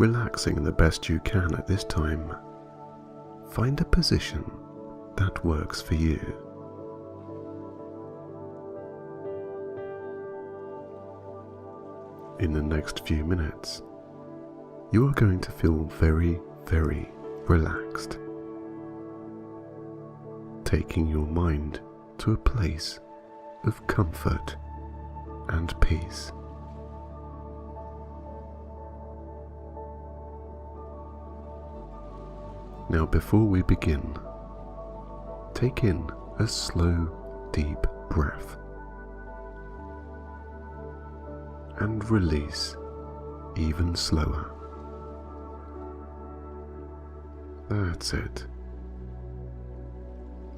relaxing the best you can at this time, find a position that works for you. In the next few minutes, you are going to feel very, very relaxed, taking your mind to a place of comfort and peace. Now, before we begin, take in a slow, deep breath and release even slower. That's it.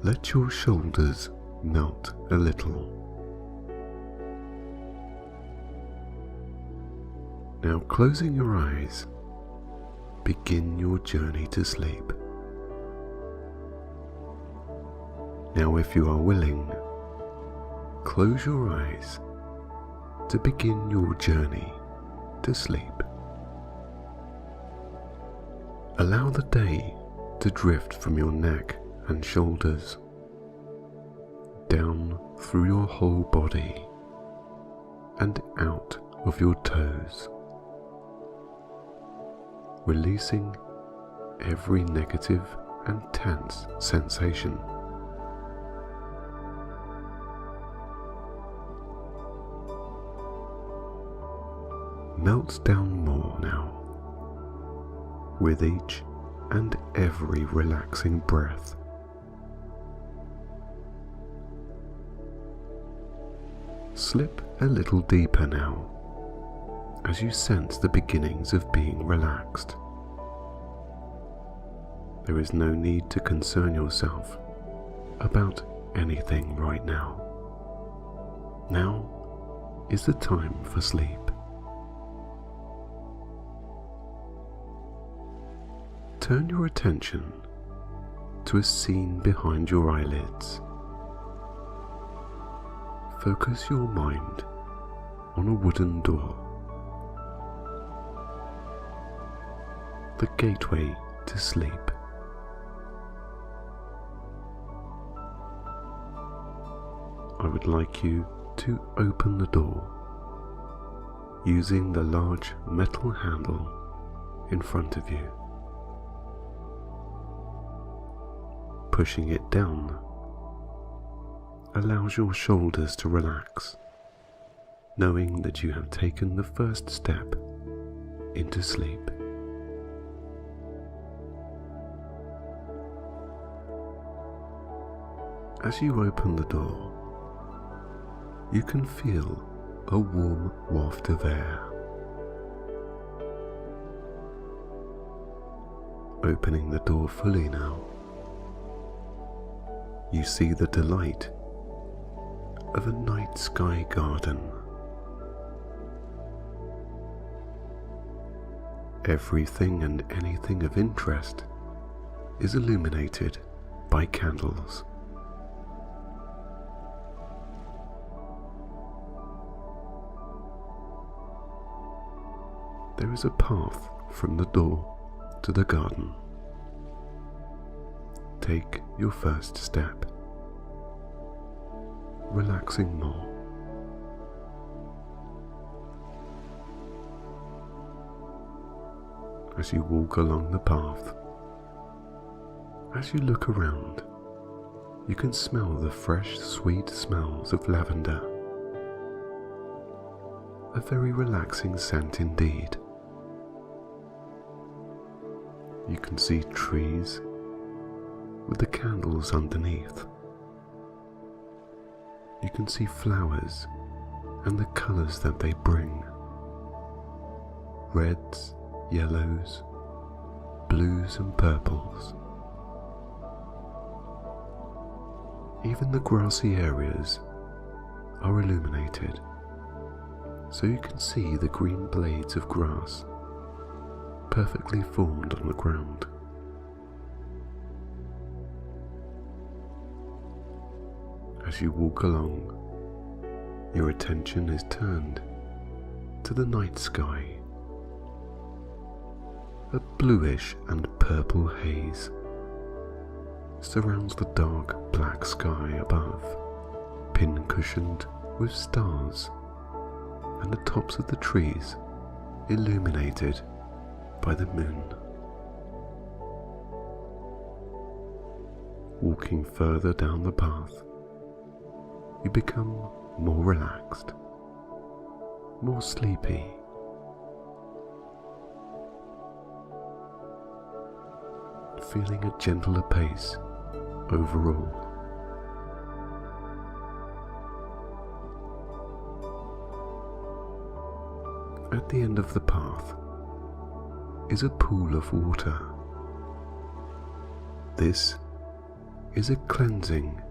Let your shoulders melt a little. Now, closing your eyes, begin your journey to sleep. Now, if you are willing, close your eyes to begin your journey to sleep. Allow the day to drift from your neck and shoulders, down through your whole body and out of your toes, releasing every negative and tense sensation. Melts down more now, with each and every relaxing breath. Slip a little deeper now, as you sense the beginnings of being relaxed. There is no need to concern yourself about anything right now. Now is the time for sleep. Turn your attention to a scene behind your eyelids. Focus your mind on a wooden door, the gateway to sleep. I would like you to open the door using the large metal handle in front of you. Pushing it down allows your shoulders to relax, knowing that you have taken the first step into sleep. As you open the door, you can feel a warm waft of air. Opening the door fully now, you see the delight of a night sky garden. Everything and anything of interest is illuminated by candles. There is a path from the door to the garden. Take your first step, relaxing more. As you walk along the path, as you look around, you can smell the fresh, sweet smells of lavender. A very relaxing scent indeed. You can see trees with the candles underneath. You can see flowers and the colours that they bring. Reds, yellows, blues and purples. Even the grassy areas are illuminated, so you can see the green blades of grass perfectly formed on the ground. As you walk along, your attention is turned to the night sky. A bluish and purple haze surrounds the dark black sky above, pin-cushioned with stars, and the tops of the trees illuminated by the moon. Walking further down the path, you become more relaxed, more sleepy. Feeling a gentler pace overall. At the end of the path is a pool of water. This is a cleansing,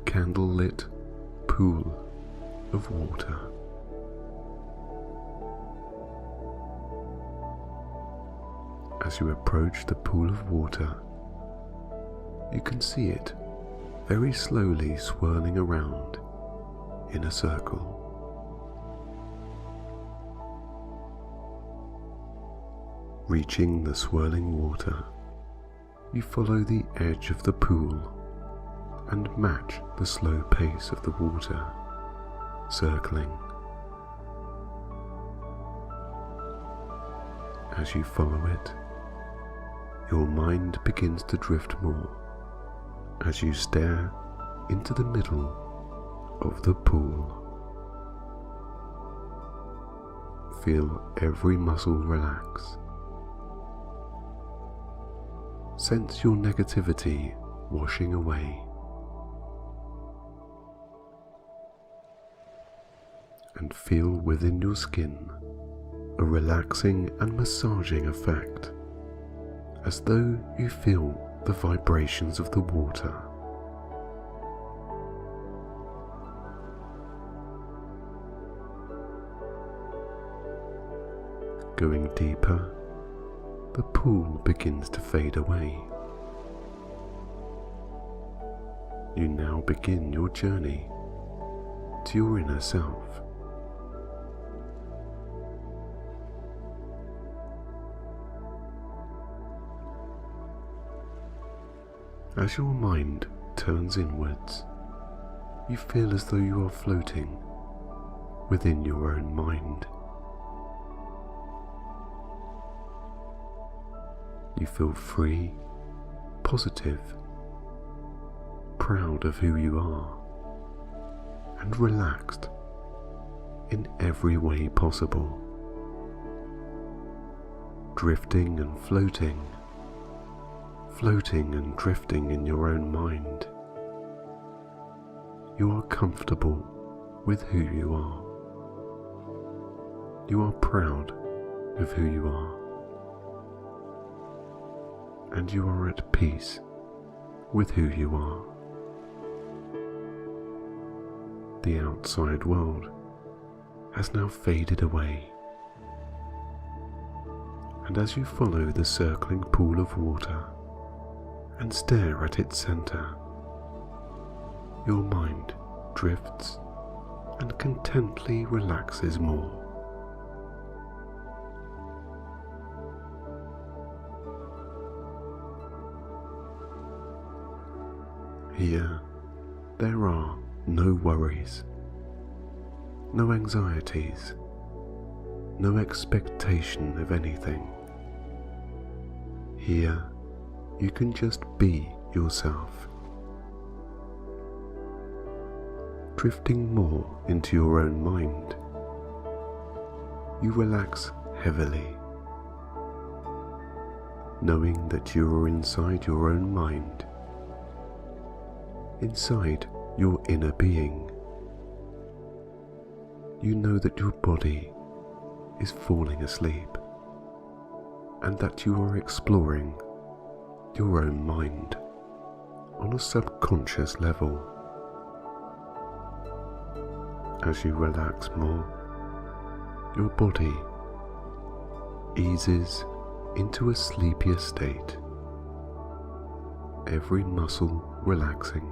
candle-lit pool of water. As you approach the pool of water, you can see it very slowly swirling around in a circle. Reaching the swirling water, you follow the edge of the pool and match the slow pace of the water, circling. As you follow it, your mind begins to drift more as you stare into the middle of the pool. Feel every muscle relax. Sense your negativity washing away. And feel within your skin a relaxing and massaging effect, as though you feel the vibrations of the water. Going deeper, the pool begins to fade away. You now begin your journey to your inner self. As your mind turns inwards, you feel as though you are floating within your own mind. You feel free, positive, proud of who you are, and relaxed in every way possible, drifting and floating and drifting in your own mind. You are comfortable with who you are. You are proud of who you are. And you are at peace with who you are. The outside world has now faded away. And as you follow the circling pool of water and stare at its center, your mind drifts and contently relaxes more. Here, there are no worries, no anxieties, no expectation of anything. Here, you can just be yourself, drifting more into your own mind. You relax heavily, knowing that you are inside your own mind, inside your inner being. You know that your body is falling asleep, and that you are exploring your own mind on a subconscious level. As you relax more, your body eases into a sleepier state, every muscle relaxing,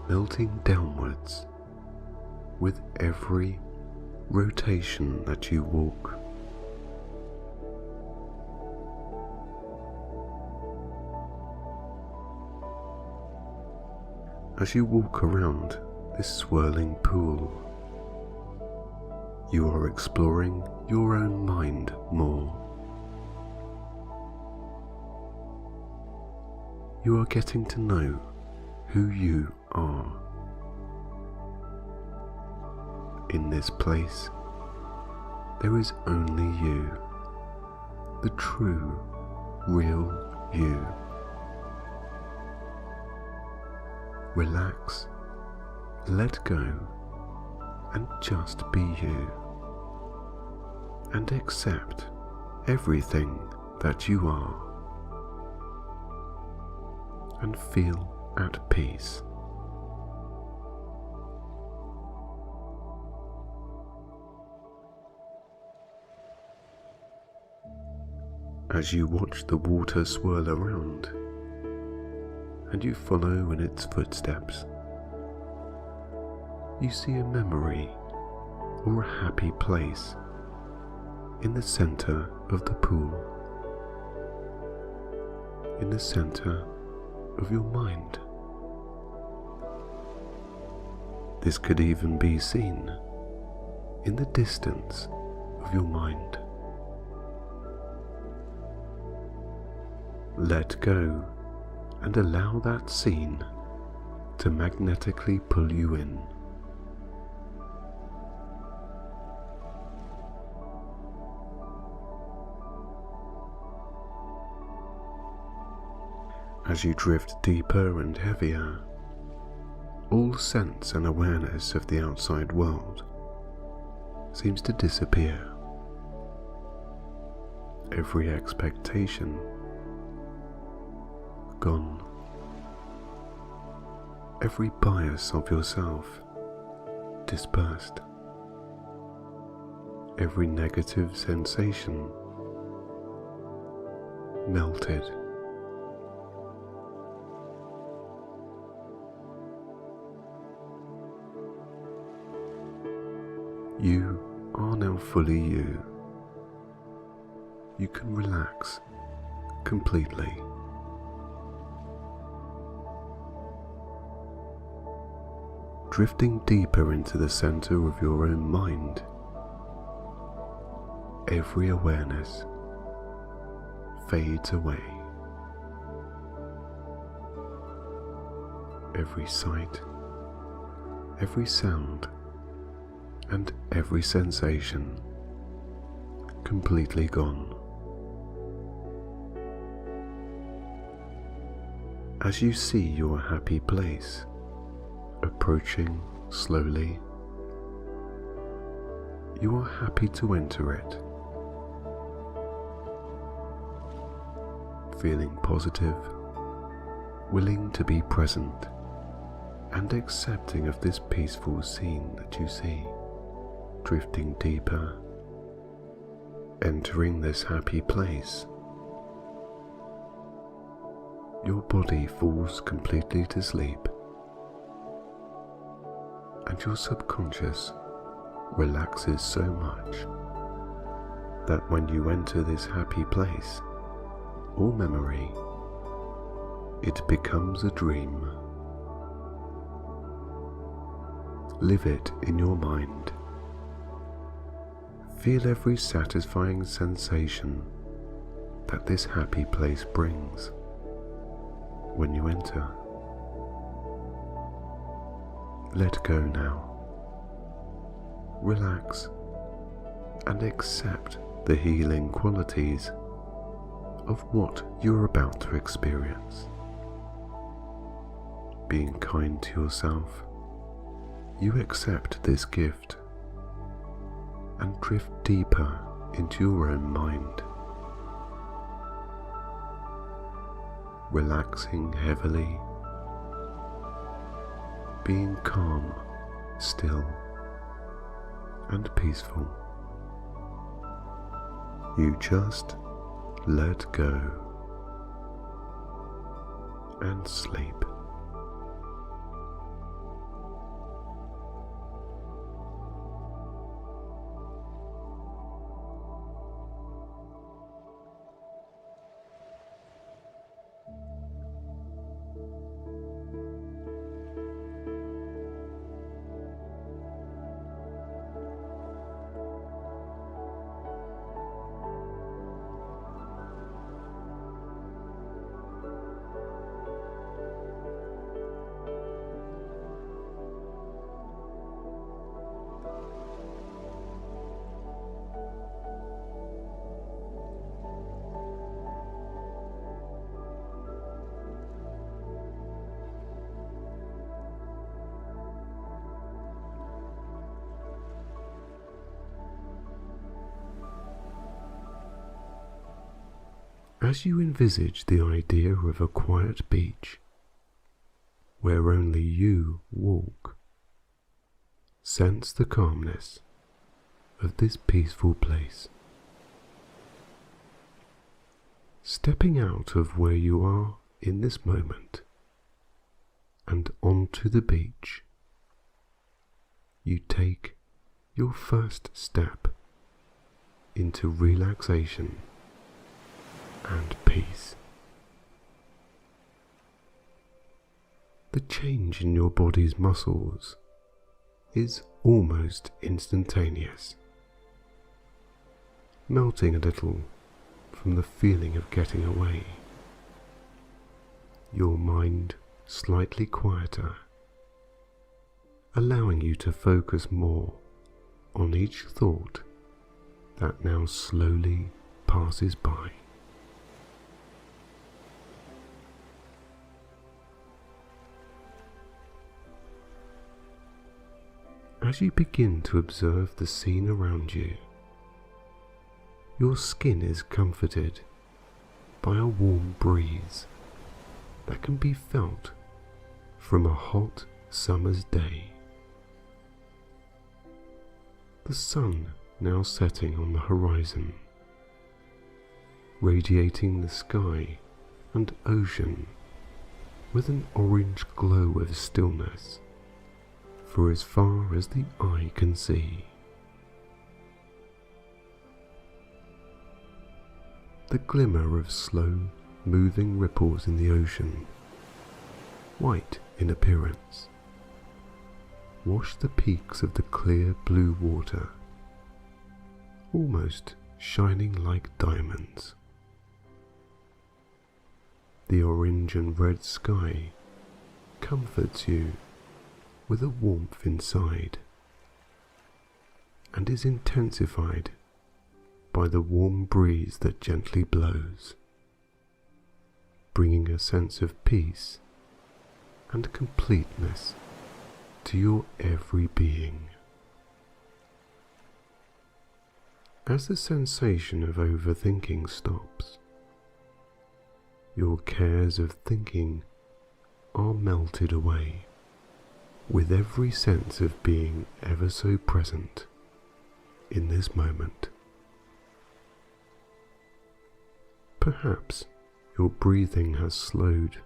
melting downwards with every rotation that you walk. As you walk around this swirling pool, you are exploring your own mind more. You are getting to know who you are. In this place, there is only you, the true, real you. Relax, let go, and just be you. And accept everything that you are. And feel at peace. As you watch the water swirl around, and you follow in its footsteps, you see a memory or a happy place in the center of the pool, in the center of your mind. This could even be seen in the distance of your mind. Let go and allow that scene to magnetically pull you in. As you drift deeper and heavier, all sense and awareness of the outside world seems to disappear. Every expectation gone. Every bias of yourself dispersed. Every negative sensation melted. You are now fully you. You can relax completely. Drifting deeper into the center of your own mind, every awareness fades away. Every sight, every sound, and every sensation completely gone. As you see your happy place approaching slowly, you are happy to enter it, feeling positive, willing to be present, and accepting of this peaceful scene that you see, drifting deeper, entering this happy place. Your body falls completely to sleep, and your subconscious relaxes so much that when you enter this happy place or memory, it becomes a dream. Live it in your mind. Feel every satisfying sensation that this happy place brings when you enter. Let go now. Relax and accept the healing qualities of what you're about to experience. Being kind to yourself, you accept this gift and drift deeper into your own mind, relaxing heavily, being calm, still, and peaceful. You just let go and sleep. As you envisage the idea of a quiet beach where only you walk, sense the calmness of this peaceful place. Stepping out of where you are in this moment and onto the beach, you take your first step into relaxation and peace. The change in your body's muscles is almost instantaneous, melting a little from the feeling of getting away. Your mind slightly quieter, allowing you to focus more on each thought that now slowly passes by. As you begin to observe the scene around you, your skin is comforted by a warm breeze that can be felt from a hot summer's day. The sun now setting on the horizon, radiating the sky and ocean with an orange glow of stillness for as far as the eye can see. The glimmer of slow moving ripples in the ocean, white in appearance, wash the peaks of the clear blue water, almost shining like diamonds. The orange and red sky comforts you with a warmth inside and is intensified by the warm breeze that gently blows, bringing a sense of peace and completeness to your every being. As the sensation of overthinking stops, your cares of thinking are melted away, with every sense of being ever so present in this moment. Perhaps your breathing has slowed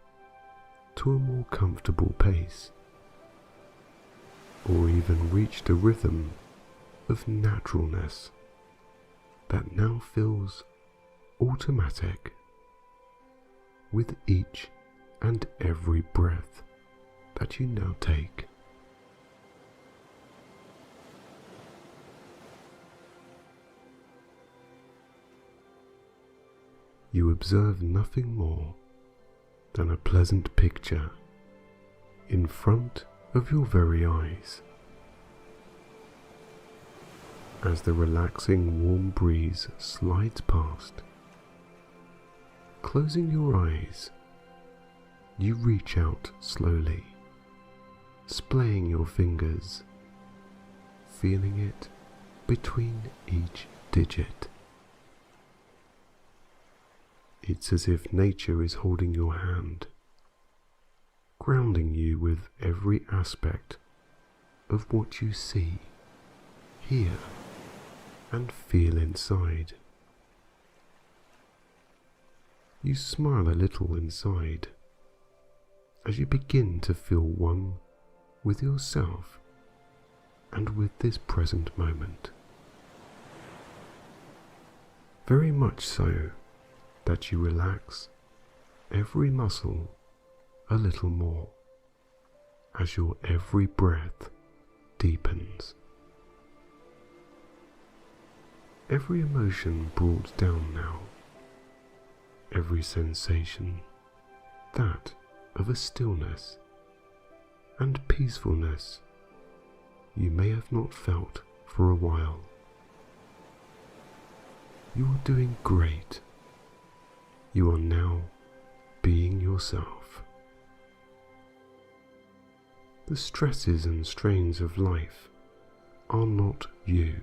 to a more comfortable pace, or even reached a rhythm of naturalness that now feels automatic with each and every breath that you now take. You observe nothing more than a pleasant picture in front of your very eyes. As the relaxing warm breeze slides past, closing your eyes, you reach out slowly, splaying your fingers, feeling it between each digit. It's as if nature is holding your hand, grounding you with every aspect of what you see, hear, and feel inside. You smile a little inside as you begin to feel one with yourself and with this present moment. Very much so that you relax every muscle a little more as your every breath deepens. Every emotion brought down now, every sensation, that of a stillness and peacefulness you may have not felt for a while. You are doing great. You are now being yourself. The stresses and strains of life are not you,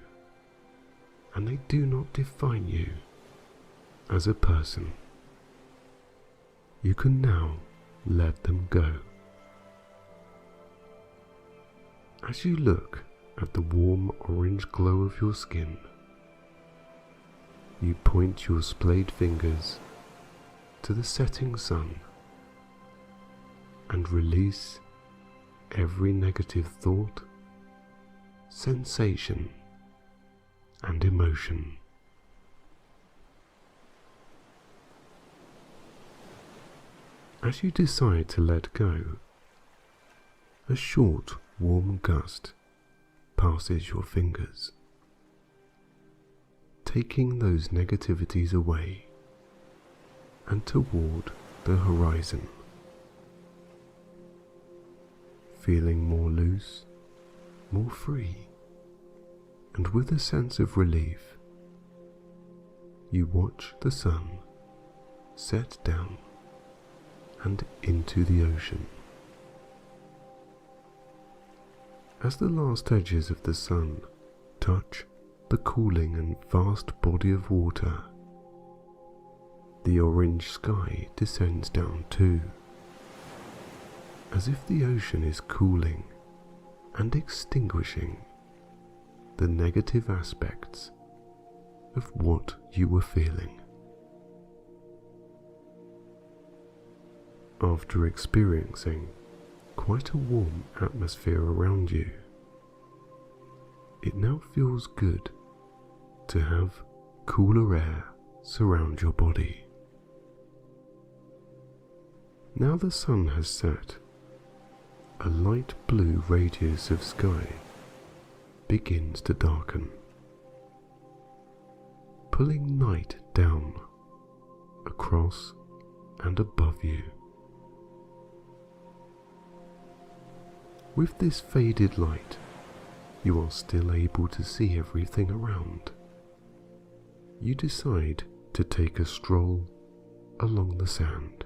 and they do not define you as a person. you can now let them go. As you look at the warm orange glow of your skin, you point your splayed fingers to the setting sun and release every negative thought, sensation, and emotion. As you decide to let go, a short, warm gust passes your fingers, taking those negativities away and toward the horizon. Feeling more loose, more free, and with a sense of relief, you watch the sun set down and into the ocean. As the last edges of the sun touch the cooling and vast body of water, the orange sky descends down too, as if the ocean is cooling and extinguishing the negative aspects of what you were feeling. After experiencing quite a warm atmosphere around you, it now feels good to have cooler air surround your body. Now the sun has set, a light blue radius of sky begins to darken, pulling night down, across and above you. With this faded light, you are still able to see everything around. You decide to take a stroll along the sand.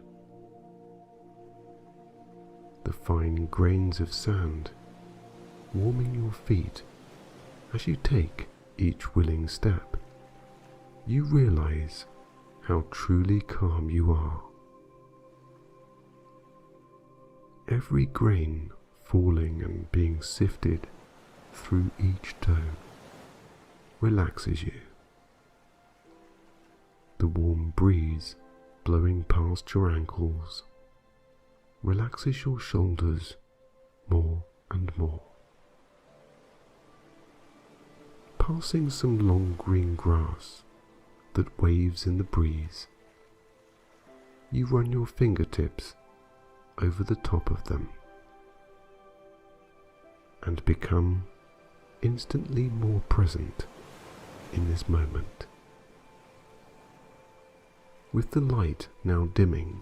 The fine grains of sand warming your feet as you take each willing step. You realize how truly calm you are. Every grain falling and being sifted through each toe relaxes you. The warm breeze blowing past your ankles relaxes your shoulders more and more. Passing some long green grass that waves in the breeze, you run your fingertips over the top of them and become instantly more present in this moment. With the light now dimming,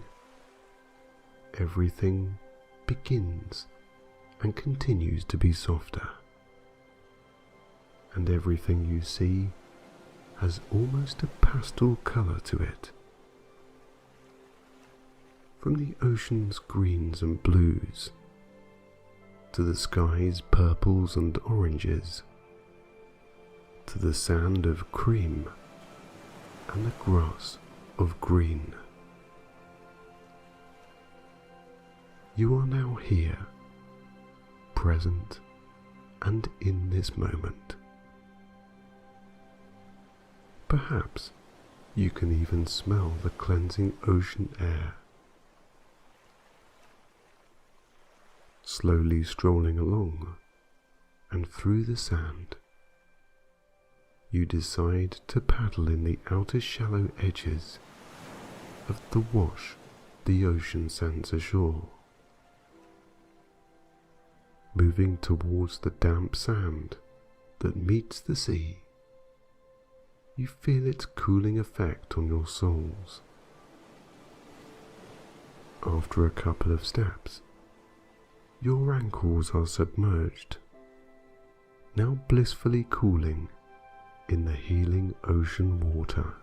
everything begins and continues to be softer, and everything you see has almost a pastel colour to it. From the ocean's greens and blues, to the sky's purples and oranges, to the sand of cream and the grass of green. You are now here, present and in this moment. Perhaps you can even smell the cleansing ocean air. Slowly strolling along and through the sand, you decide to paddle in the outer shallow edges of the wash the ocean sends ashore. Moving towards the damp sand that meets the sea, you feel its cooling effect on your soles. After a couple of steps, your ankles are submerged, now blissfully cooling in the healing ocean water.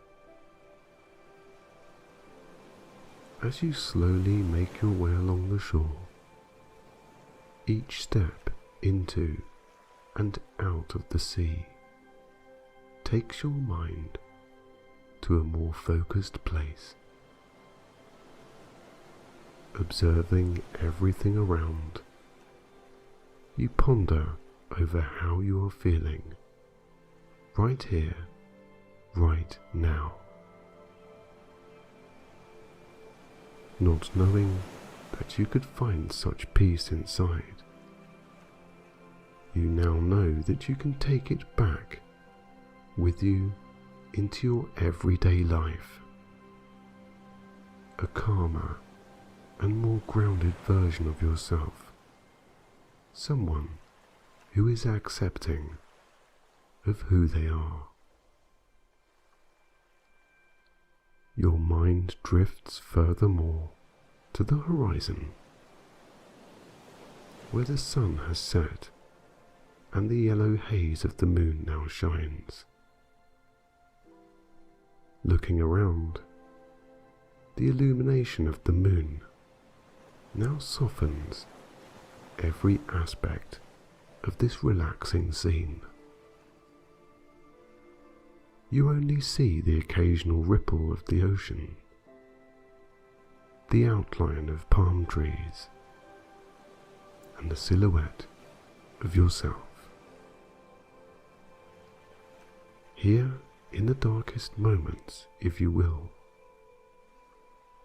As you slowly make your way along the shore, each step into and out of the sea takes your mind to a more focused place. observing everything around. You ponder over how you are feeling, right here, right now. Not knowing that you could find such peace inside, you now know that you can take it back with you into your everyday life, a calmer and more grounded version of yourself, someone who is accepting of who they are. Your mind drifts furthermore to the horizon, where the sun has set and the yellow haze of the moon now shines. Looking around, the illumination of the moon now softens every aspect of this relaxing scene. You only see the occasional ripple of the ocean, the outline of palm trees, and the silhouette of yourself. Here in the darkest moments, if you will,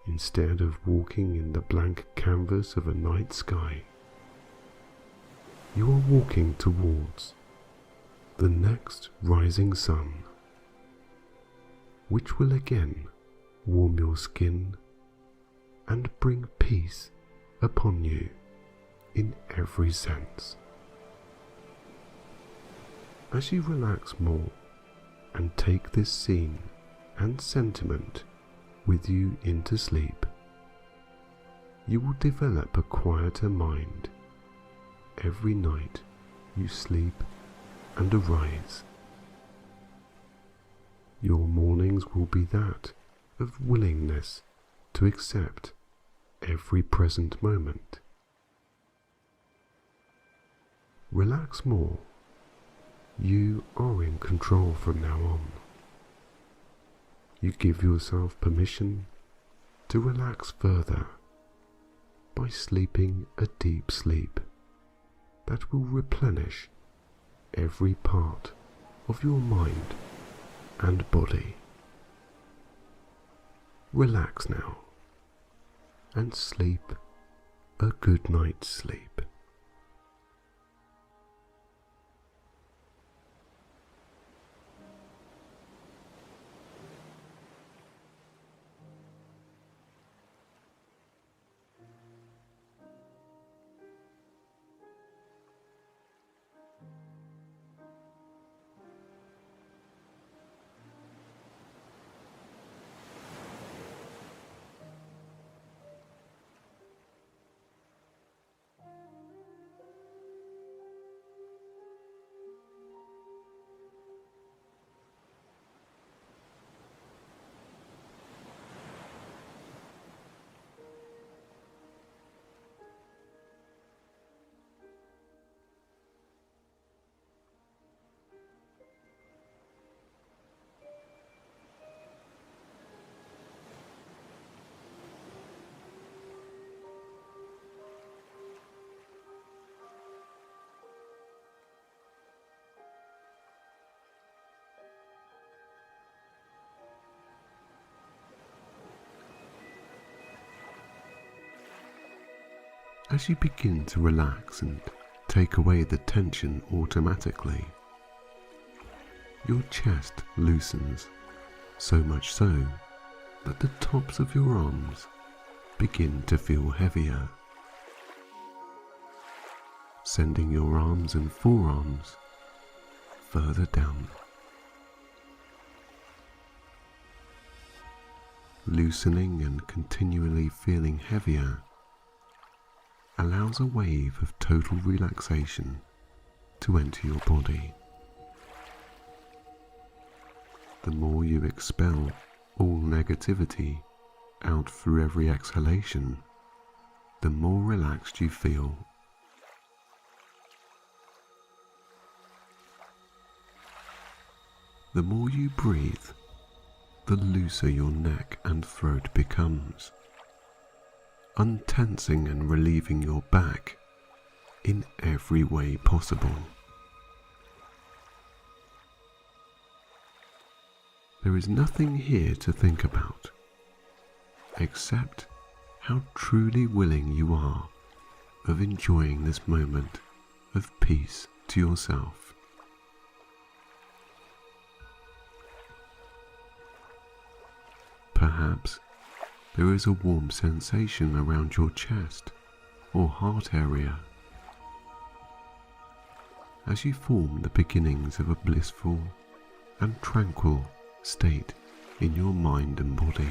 instead of walking in the blank canvas of a night sky, you are walking towards the next rising sun, which will again warm your skin and bring peace upon you in every sense. As you relax more and take this scene and sentiment with you into sleep, you will develop a quieter mind every night you sleep and arise. Your mornings will be that of willingness to accept every present moment. Relax more. You are in control from now on. You give yourself permission to relax further by sleeping a deep sleep that will replenish every part of your mind and body. Relax now and sleep a good night's sleep. As you begin to relax and take away the tension automatically, your chest loosens, so much so that the tops of your arms begin to feel heavier, sending your arms and forearms further down. Loosening and continually feeling heavier allows a wave of total relaxation to enter your body. The more you expel all negativity out through every exhalation, the more relaxed you feel. The more you breathe, the looser your neck and throat becomes, untensing and relieving your back in every way possible. There is nothing here to think about, except how truly willing you are of enjoying this moment of peace to yourself. Perhaps there is a warm sensation around your chest or heart area as you form the beginnings of a blissful and tranquil state in your mind and body.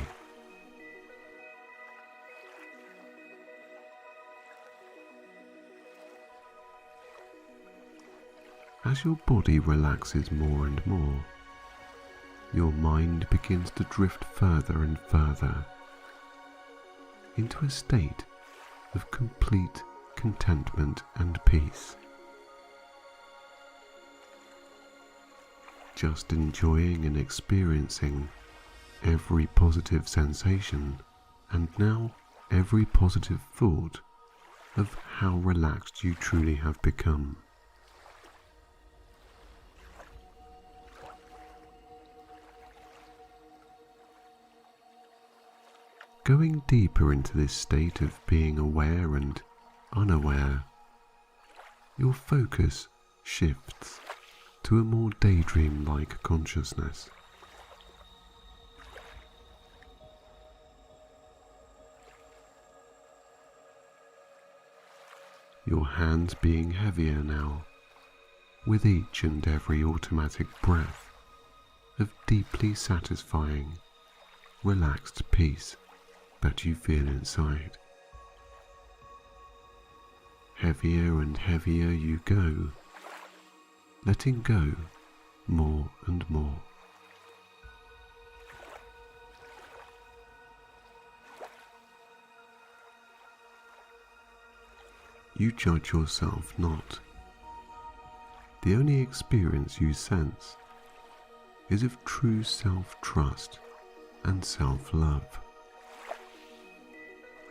As your body relaxes more and more, your mind begins to drift further and further into a state of complete contentment and peace. Just enjoying and experiencing every positive sensation and now every positive thought of how relaxed you truly have become. Going deeper into this state of being aware and unaware, your focus shifts to a more daydream-like consciousness. Your hands being heavier now, with each and every automatic breath of deeply satisfying, relaxed peace that you feel inside. Heavier and heavier you go, letting go more and more. You judge yourself not. The only experience you sense is of true self-trust and self-love,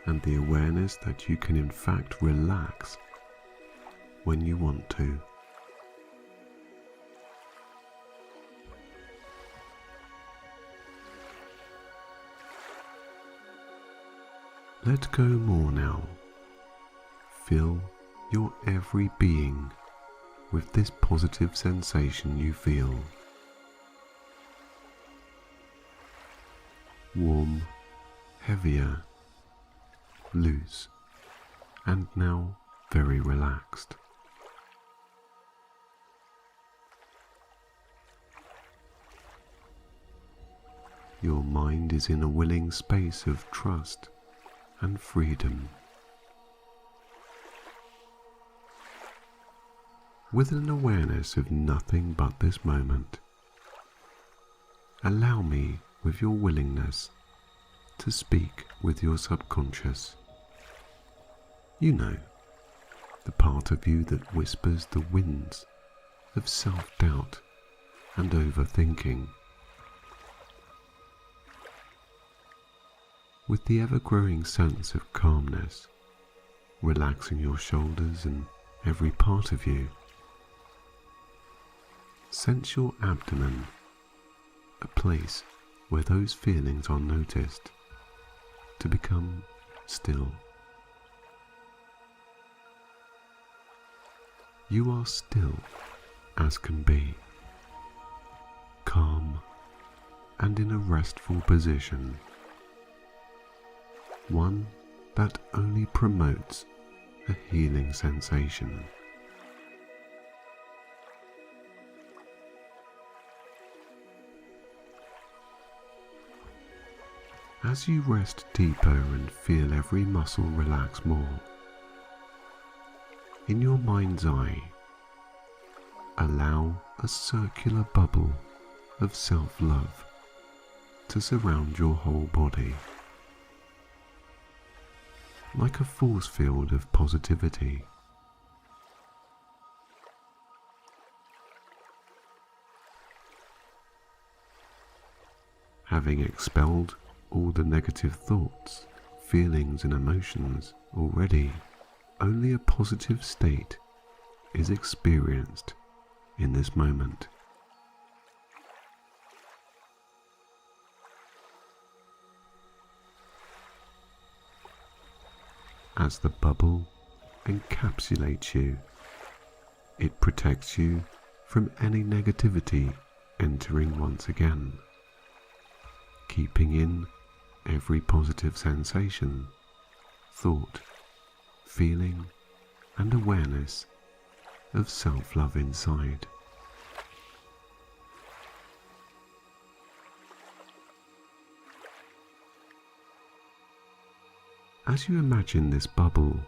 and the awareness that you can in fact relax when you want to. Let go more now. Fill your every being with this positive sensation you feel. Warm, heavier, loose, and now very relaxed. Your mind is in a willing space of trust and freedom. With an awareness of nothing but this moment, allow me, with your willingness, to speak with your subconscious. You know, the part of you that whispers the winds of self-doubt and overthinking. With the ever-growing sense of calmness, relaxing your shoulders and every part of you, sense your abdomen, a place where those feelings are noticed, to become still. You are still as can be, calm and in a restful position, one that only promotes a healing sensation. As you rest deeper and feel every muscle relax more, in your mind's eye, allow a circular bubble of self-love to surround your whole body, like a force field of positivity. Having expelled all the negative thoughts, feelings and emotions already, only a positive state is experienced in this moment. As the bubble encapsulates you, it protects you from any negativity entering once again, keeping in every positive sensation, thought, feeling, and awareness of self-love inside. As you imagine this bubble,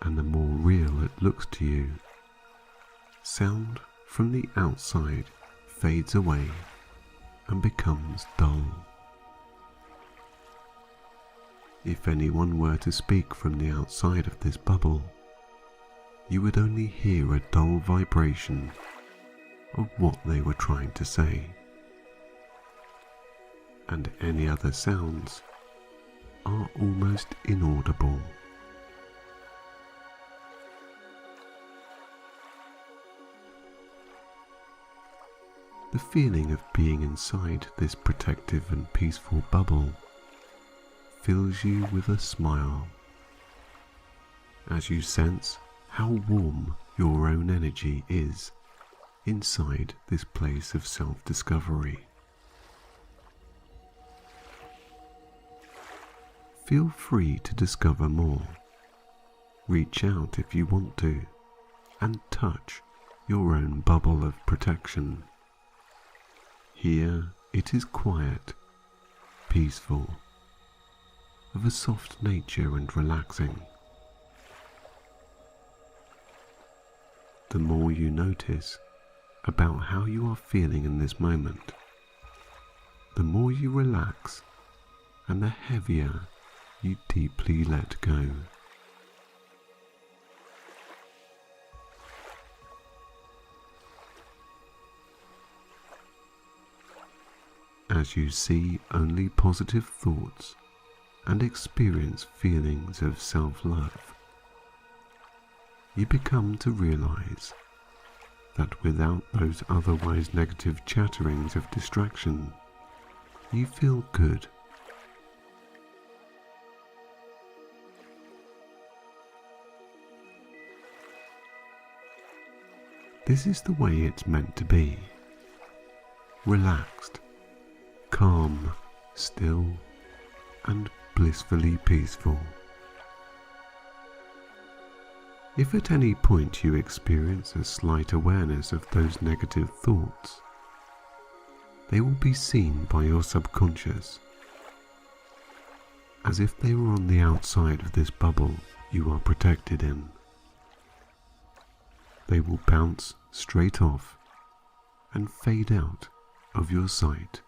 and the more real it looks to you, sound from the outside fades away and becomes dull. If anyone were to speak from the outside of this bubble, you would only hear a dull vibration of what they were trying to say, and any other sounds are almost inaudible. The feeling of being inside this protective and peaceful bubble fills you with a smile as you sense how warm your own energy is inside this place of self-discovery. Feel free to discover more. Reach out if you want to, and touch your own bubble of protection. Here it is quiet, peaceful, of a soft nature and relaxing. The more you notice about how you are feeling in this moment, the more you relax and the heavier you deeply let go. As you see only positive thoughts and experience feelings of self-love, you become to realize that without those otherwise negative chatterings of distraction, you feel good. This is the way it's meant to be. Relaxed, calm, still, and blissfully peaceful. If at any point you experience a slight awareness of those negative thoughts, they will be seen by your subconscious, as if they were on the outside of this bubble you are protected in. They will bounce straight off and fade out of your sight.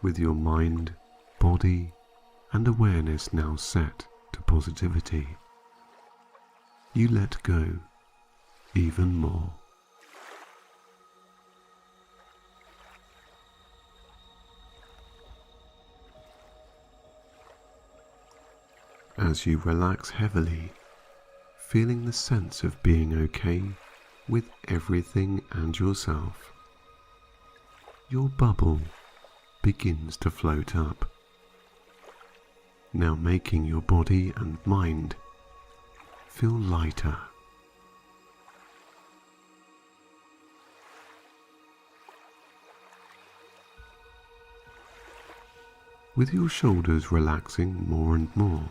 With your mind, body, and awareness now set to positivity, you let go even more. As you relax heavily, feeling the sense of being okay with everything and yourself, your bubble begins to float up, now making your body and mind feel lighter. With your shoulders relaxing more and more,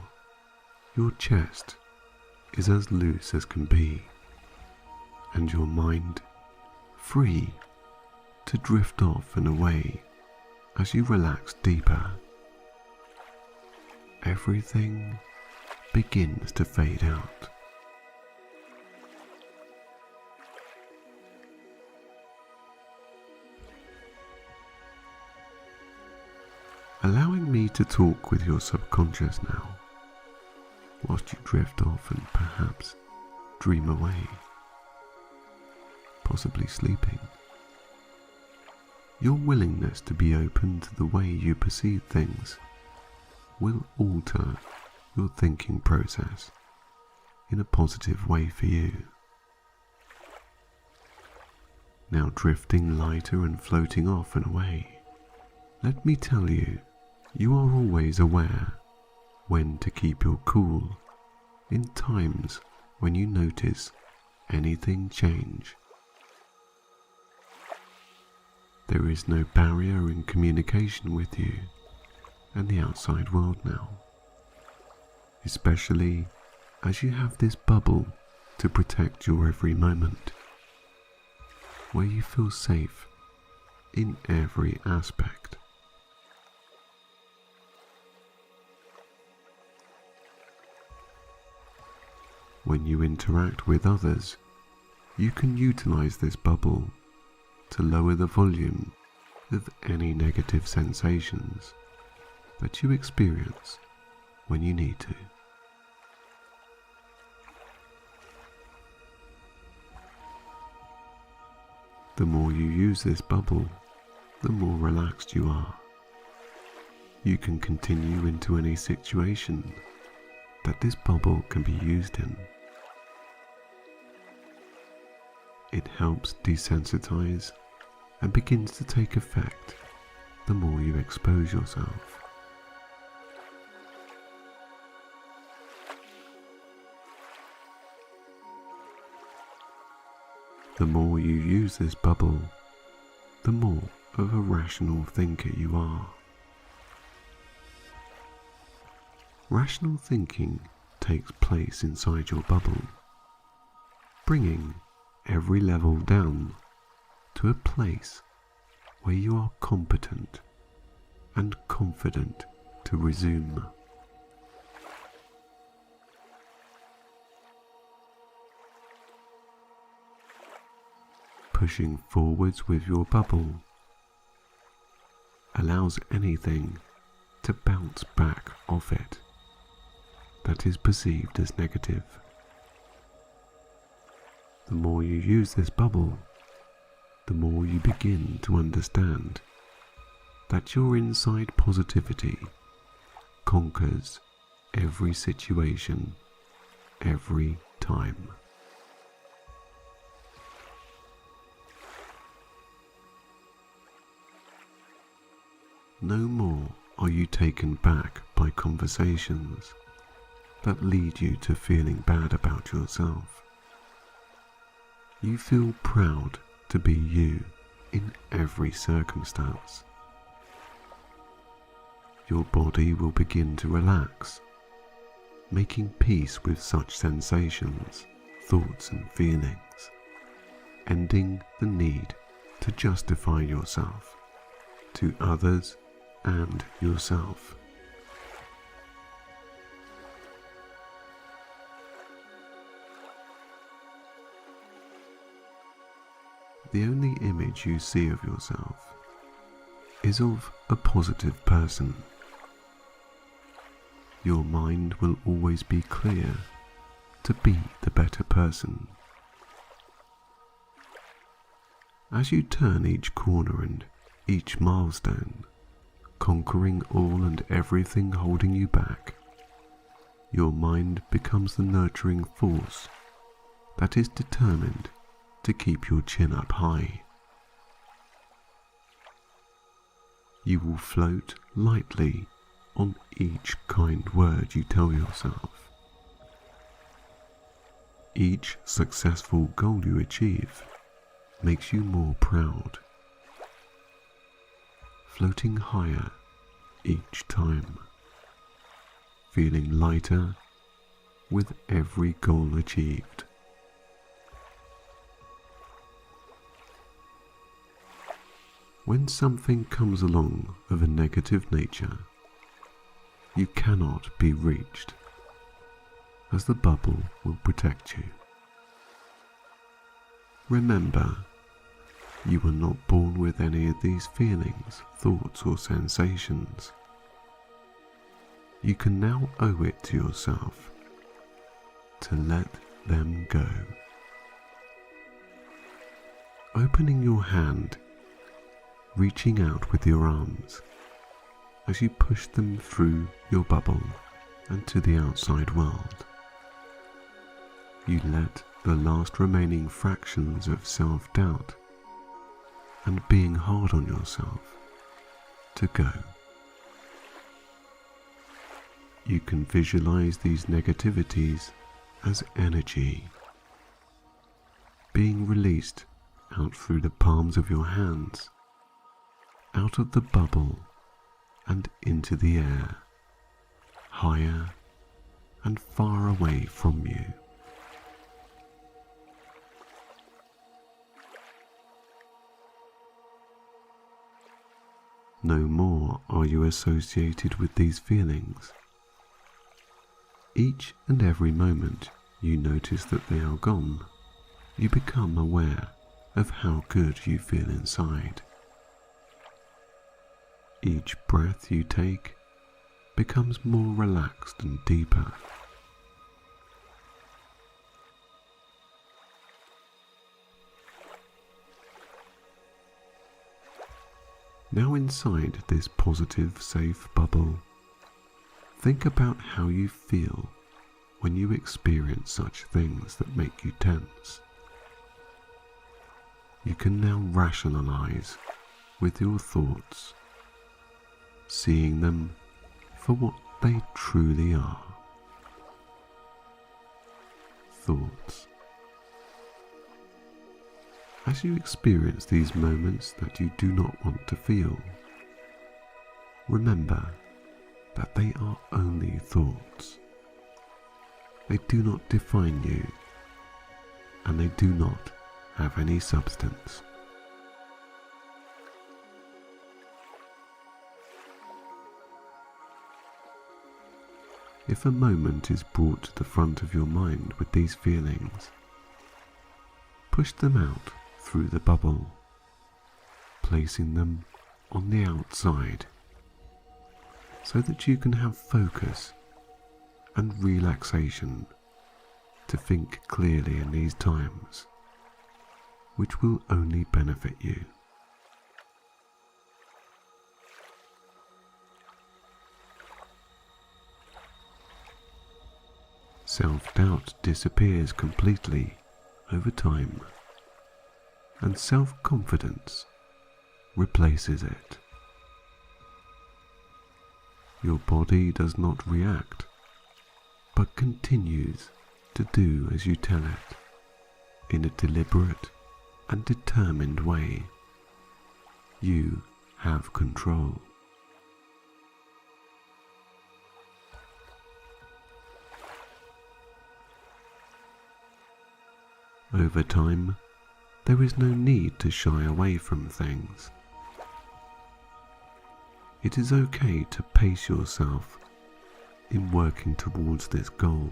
your chest is as loose as can be, and your mind free to drift off and away as you relax deeper. Everything begins to fade out. Allowing me to talk with your subconscious now, whilst you drift off and perhaps dream away, possibly sleeping. Your willingness to be open to the way you perceive things will alter your thinking process in a positive way for you. Now drifting lighter and floating off and away, let me tell you, you are always aware when to keep your cool in times when you notice anything change. There is no barrier in communication with you and the outside world now, especially as you have this bubble to protect your every moment, where you feel safe in every aspect. When you interact with others, you can utilize this bubble to lower the volume of any negative sensations that you experience when you need to. The more you use this bubble, the more relaxed you are. You can continue into any situation that this bubble can be used in. It helps desensitize and begins to take effect the more you expose yourself. The more you use this bubble, the more of a rational thinker you are. Rational thinking takes place inside your bubble, bringing every level down to a place where you are competent and confident to resume. Pushing forwards with your bubble allows anything to bounce back off it that is perceived as negative. The more you use this bubble, the more you begin to understand that your inside positivity conquers every situation, every time. No more are you taken back by conversations that lead you to feeling bad about yourself. You feel proud to be you in every circumstance. Your body will begin to relax, making peace with such sensations, thoughts and feelings, ending the need to justify yourself to others and yourself. The only image you see of yourself is of a positive person. Your mind will always be clear to be the better person. As you turn each corner and each milestone, conquering all and everything holding you back, your mind becomes the nurturing force that is determined to keep your chin up high. You will float lightly on each kind word you tell yourself. Each successful goal you achieve makes you more proud, floating higher each time, feeling lighter with every goal achieved. When something comes along of a negative nature, you cannot be reached, as the bubble will protect you. Remember, you were not born with any of these feelings, thoughts or sensations. You can now owe it to yourself to let them go. Opening your hand reaching out with your arms as you push them through your bubble and to the outside world. You let the last remaining fractions of self-doubt and being hard on yourself to go. You can visualize these negativities as energy being released out through the palms of your hands, out of the bubble and into the air, higher and far away from you. No more are you associated with these feelings. Each and every moment you notice that they are gone, you become aware of how good you feel inside. Each breath you take becomes more relaxed and deeper. Now inside this positive, safe bubble, think about how you feel when you experience such things that make you tense. You can now rationalize with your thoughts, seeing them for what they truly are. Thoughts. As you experience these moments that you do not want to feel, remember that they are only thoughts. They do not define you, and they do not have any substance. If a moment is brought to the front of your mind with these feelings, push them out through the bubble, placing them on the outside so that you can have focus and relaxation to think clearly in these times, which will only benefit you. Self-doubt disappears completely over time, and self-confidence replaces it. Your body does not react, but continues to do as you tell it in a deliberate and determined way. You have control. Over time, there is no need to shy away from things. It is okay to pace yourself in working towards this goal,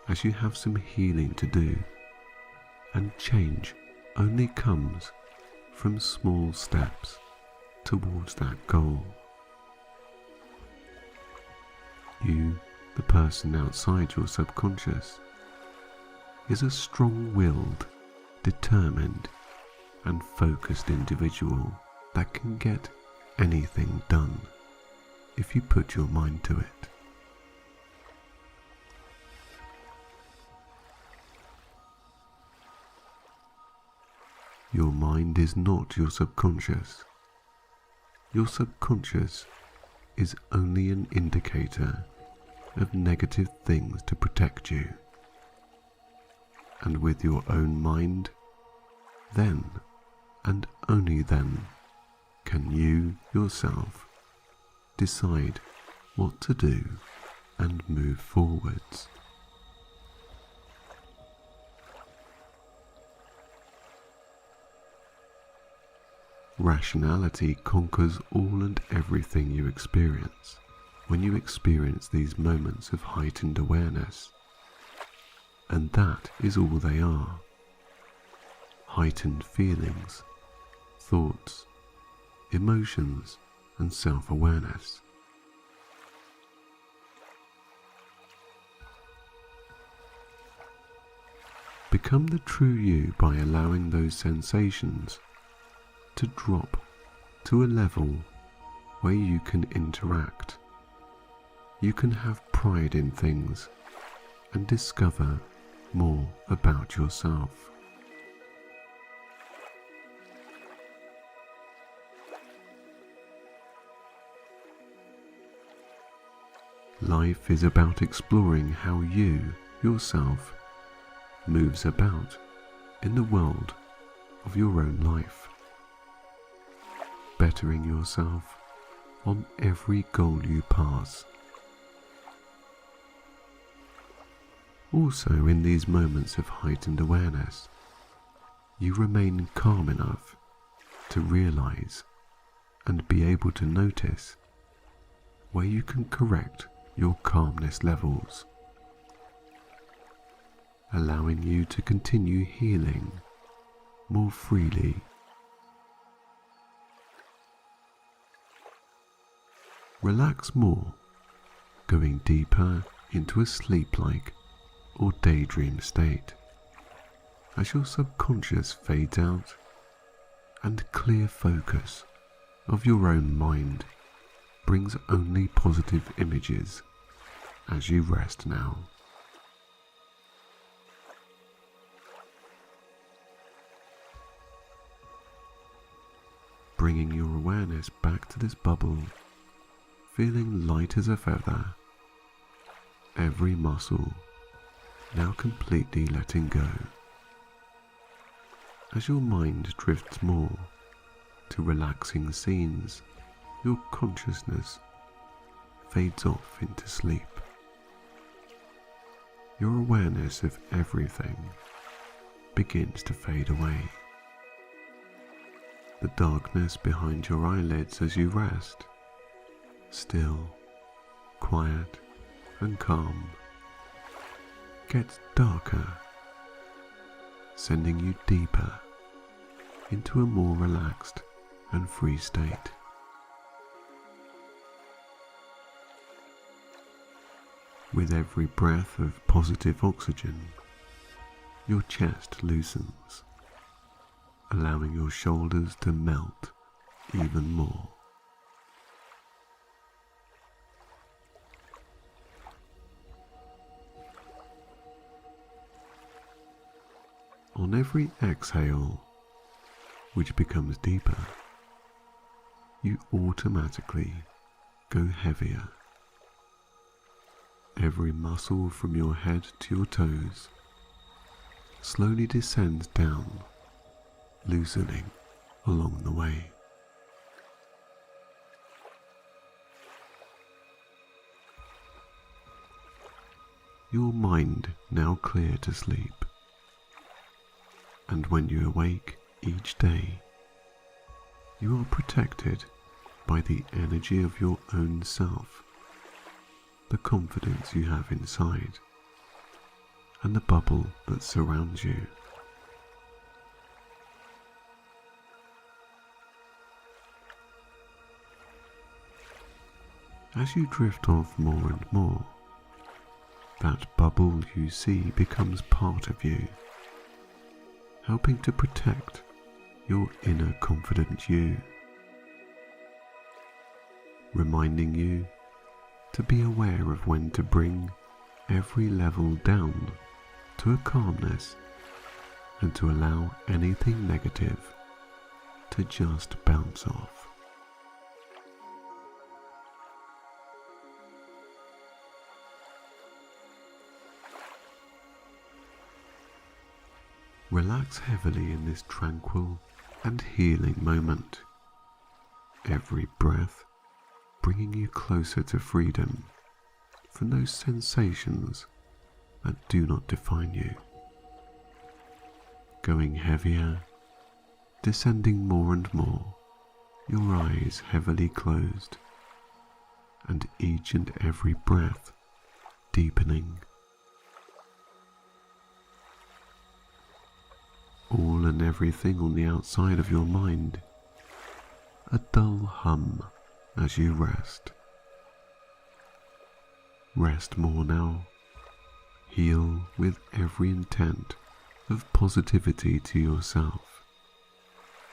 as you have some healing to do, and change only comes from small steps towards that goal. You, the person outside your subconscious, is a strong-willed, determined and focused individual that can get anything done if you put your mind to it. Your mind is not your subconscious. Your subconscious is only an indicator of negative things to protect you. And with your own mind, then and only then can you yourself decide what to do and move forwards. Rationality conquers all and everything you experience when you experience these moments of heightened awareness. And that is all they are: heightened feelings, thoughts, emotions, and self-awareness. Become the true you by allowing those sensations to drop to a level where you can interact. You can have pride in things and discover more about yourself. Life is about exploring how you, yourself, moves about in the world of your own life, bettering yourself on every goal you pass. Also, in these moments of heightened awareness, you remain calm enough to realize and be able to notice where you can correct your calmness levels, allowing you to continue healing more freely. Relax more, going deeper into a sleep-like or daydream state as your subconscious fades out and clear focus of your own mind brings only positive images as you rest now. Bringing your awareness back to this bubble, feeling light as a feather, every muscle now completely letting go, as your mind drifts more to relaxing scenes. Your consciousness fades off into sleep. Your awareness of everything begins to fade away. The darkness behind your eyelids as you rest, still, quiet and calm, gets darker, sending you deeper into a more relaxed and free state. With every breath of positive oxygen, your chest loosens, allowing your shoulders to melt even more. On every exhale, which becomes deeper, you automatically go heavier. Every muscle from your head to your toes slowly descends down, loosening along the way. Your mind now clear to sleep, and when you awake each day, you are protected by the energy of your own self, the confidence you have inside, and the bubble that surrounds you. As you drift off more and more, that bubble you see becomes part of you, helping to protect your inner confident you, reminding you to be aware of when to bring every level down to a calmness and to allow anything negative to just bounce off. Relax heavily in this tranquil and healing moment, every breath bringing you closer to freedom from those sensations that do not define you. Going heavier, descending more and more, your eyes heavily closed, and each and every breath deepening. All and everything on the outside of your mind, a dull hum as you rest. Rest more now, heal with every intent of positivity to yourself,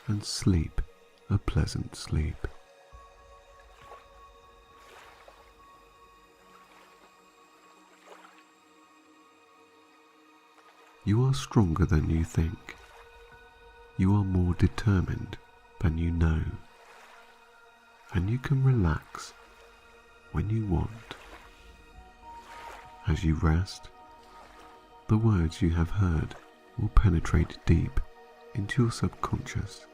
and sleep a pleasant sleep. You are stronger than you think. You are more determined than you know. And you can relax when you want. As you rest, the words you have heard will penetrate deep into your subconscious,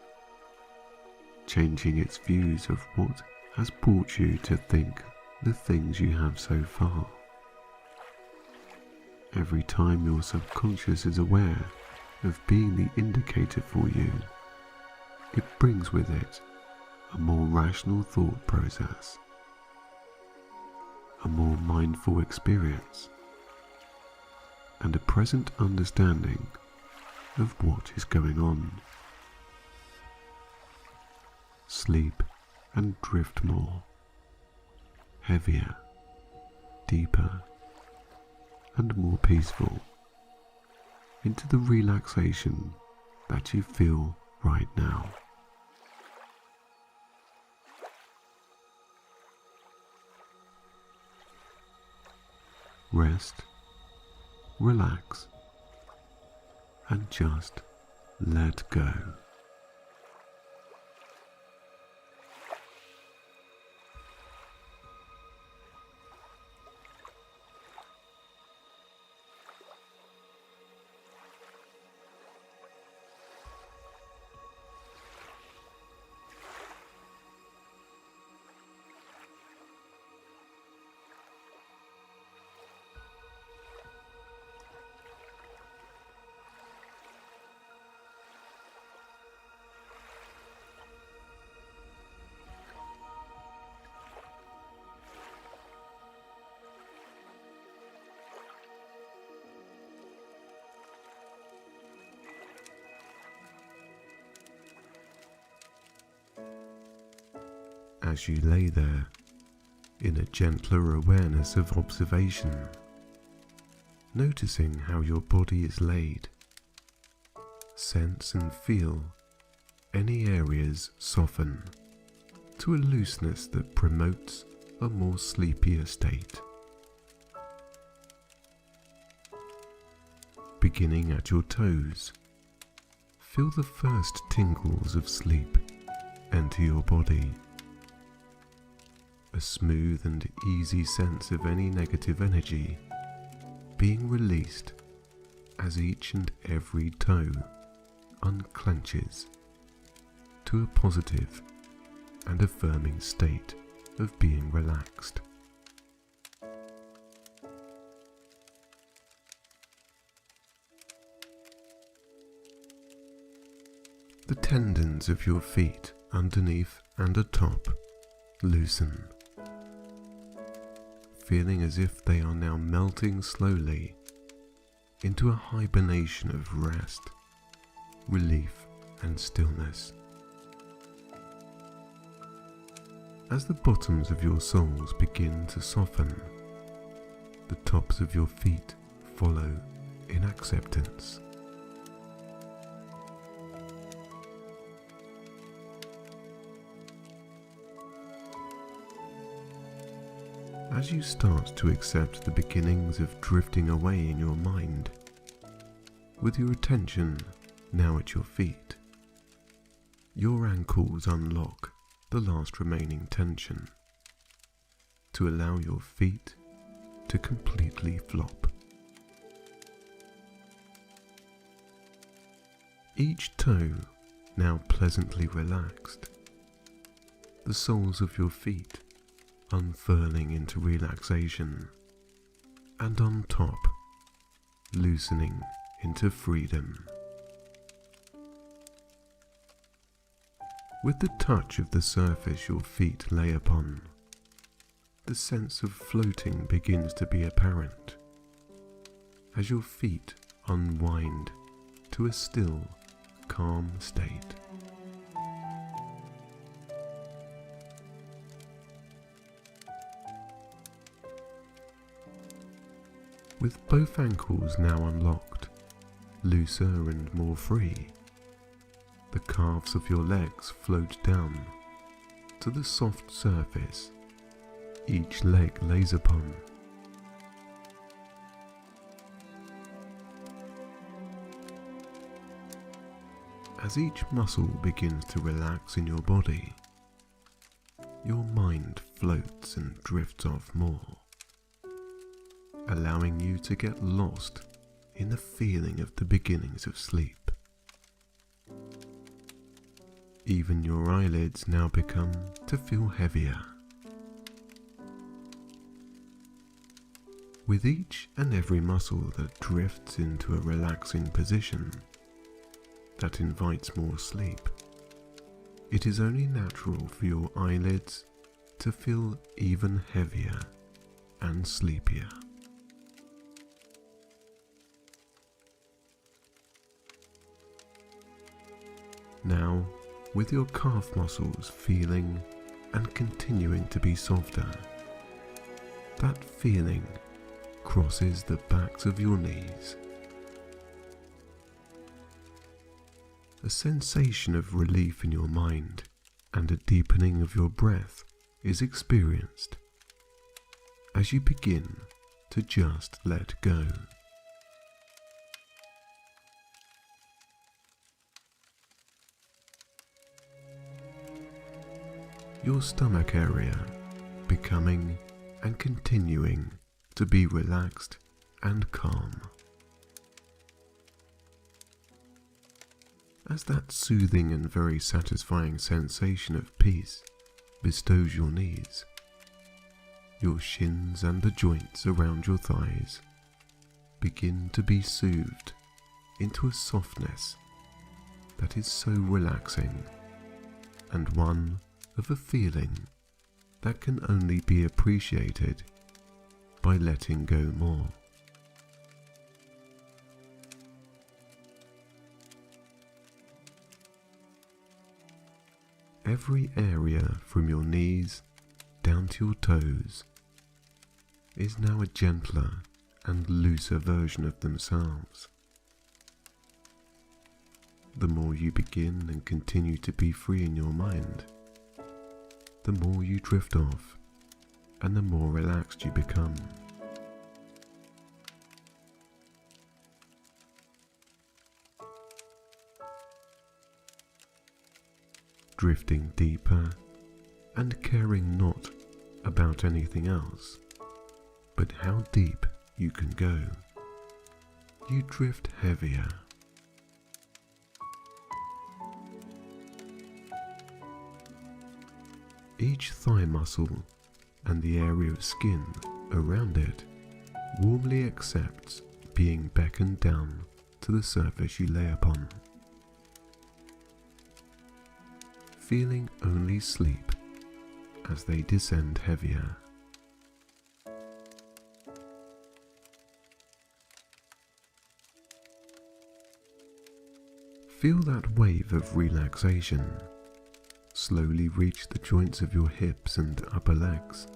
changing its views of what has brought you to think the things you have so far. Every time your subconscious is aware of being the indicator for you, it brings with it a more rational thought process, a more mindful experience, and a present understanding of what is going on. Sleep and drift more, heavier, deeper, and more peaceful, into the relaxation that you feel right now. Rest, relax, and just let go. As you lay there, in a gentler awareness of observation, noticing how your body is laid, sense and feel any areas soften to a looseness that promotes a more sleepier state. Beginning at your toes, feel the first tingles of sleep enter your body. A smooth and easy sense of any negative energy being released as each and every toe unclenches to a positive and affirming state of being relaxed. The tendons of your feet underneath and atop loosen, feeling as if they are now melting slowly into a hibernation of rest, relief and stillness. As the bottoms of your soles begin to soften, the tops of your feet follow in acceptance. As you start to accept the beginnings of drifting away in your mind, with your attention now at your feet, your ankles unlock the last remaining tension to allow your feet to completely flop. Each toe now pleasantly relaxed, the soles of your feet unfurling into relaxation, and on top, loosening into freedom. With the touch of the surface your feet lay upon, the sense of floating begins to be apparent as your feet unwind to a still, calm state. With both ankles now unlocked, looser and more free, the calves of your legs float down to the soft surface each leg lays upon. As each muscle begins to relax in your body, your mind floats and drifts off more, allowing you to get lost in the feeling of the beginnings of sleep. Even your eyelids now become to feel heavier. With each and every muscle that drifts into a relaxing position that invites more sleep, it is only natural for your eyelids to feel even heavier and sleepier. Now, with your calf muscles feeling and continuing to be softer, that feeling crosses the backs of your knees. A sensation of relief in your mind and a deepening of your breath is experienced as you begin to just let go. Your stomach area becoming and continuing to be relaxed and calm. As that soothing and very satisfying sensation of peace bestows your knees, your shins and the joints around your thighs begin to be soothed into a softness that is so relaxing and one of a feeling that can only be appreciated by letting go more. Every area from your knees down to your toes is now a gentler and looser version of themselves. The more you begin and continue to be free in your mind, the more you drift off and the more relaxed you become. Drifting deeper and caring not about anything else, but how deep you can go, you drift heavier. Each thigh muscle and the area of skin around it warmly accepts being beckoned down to the surface you lay upon, feeling only sleep as they descend heavier. Feel that wave of relaxation slowly reach the joints of your hips and upper legs,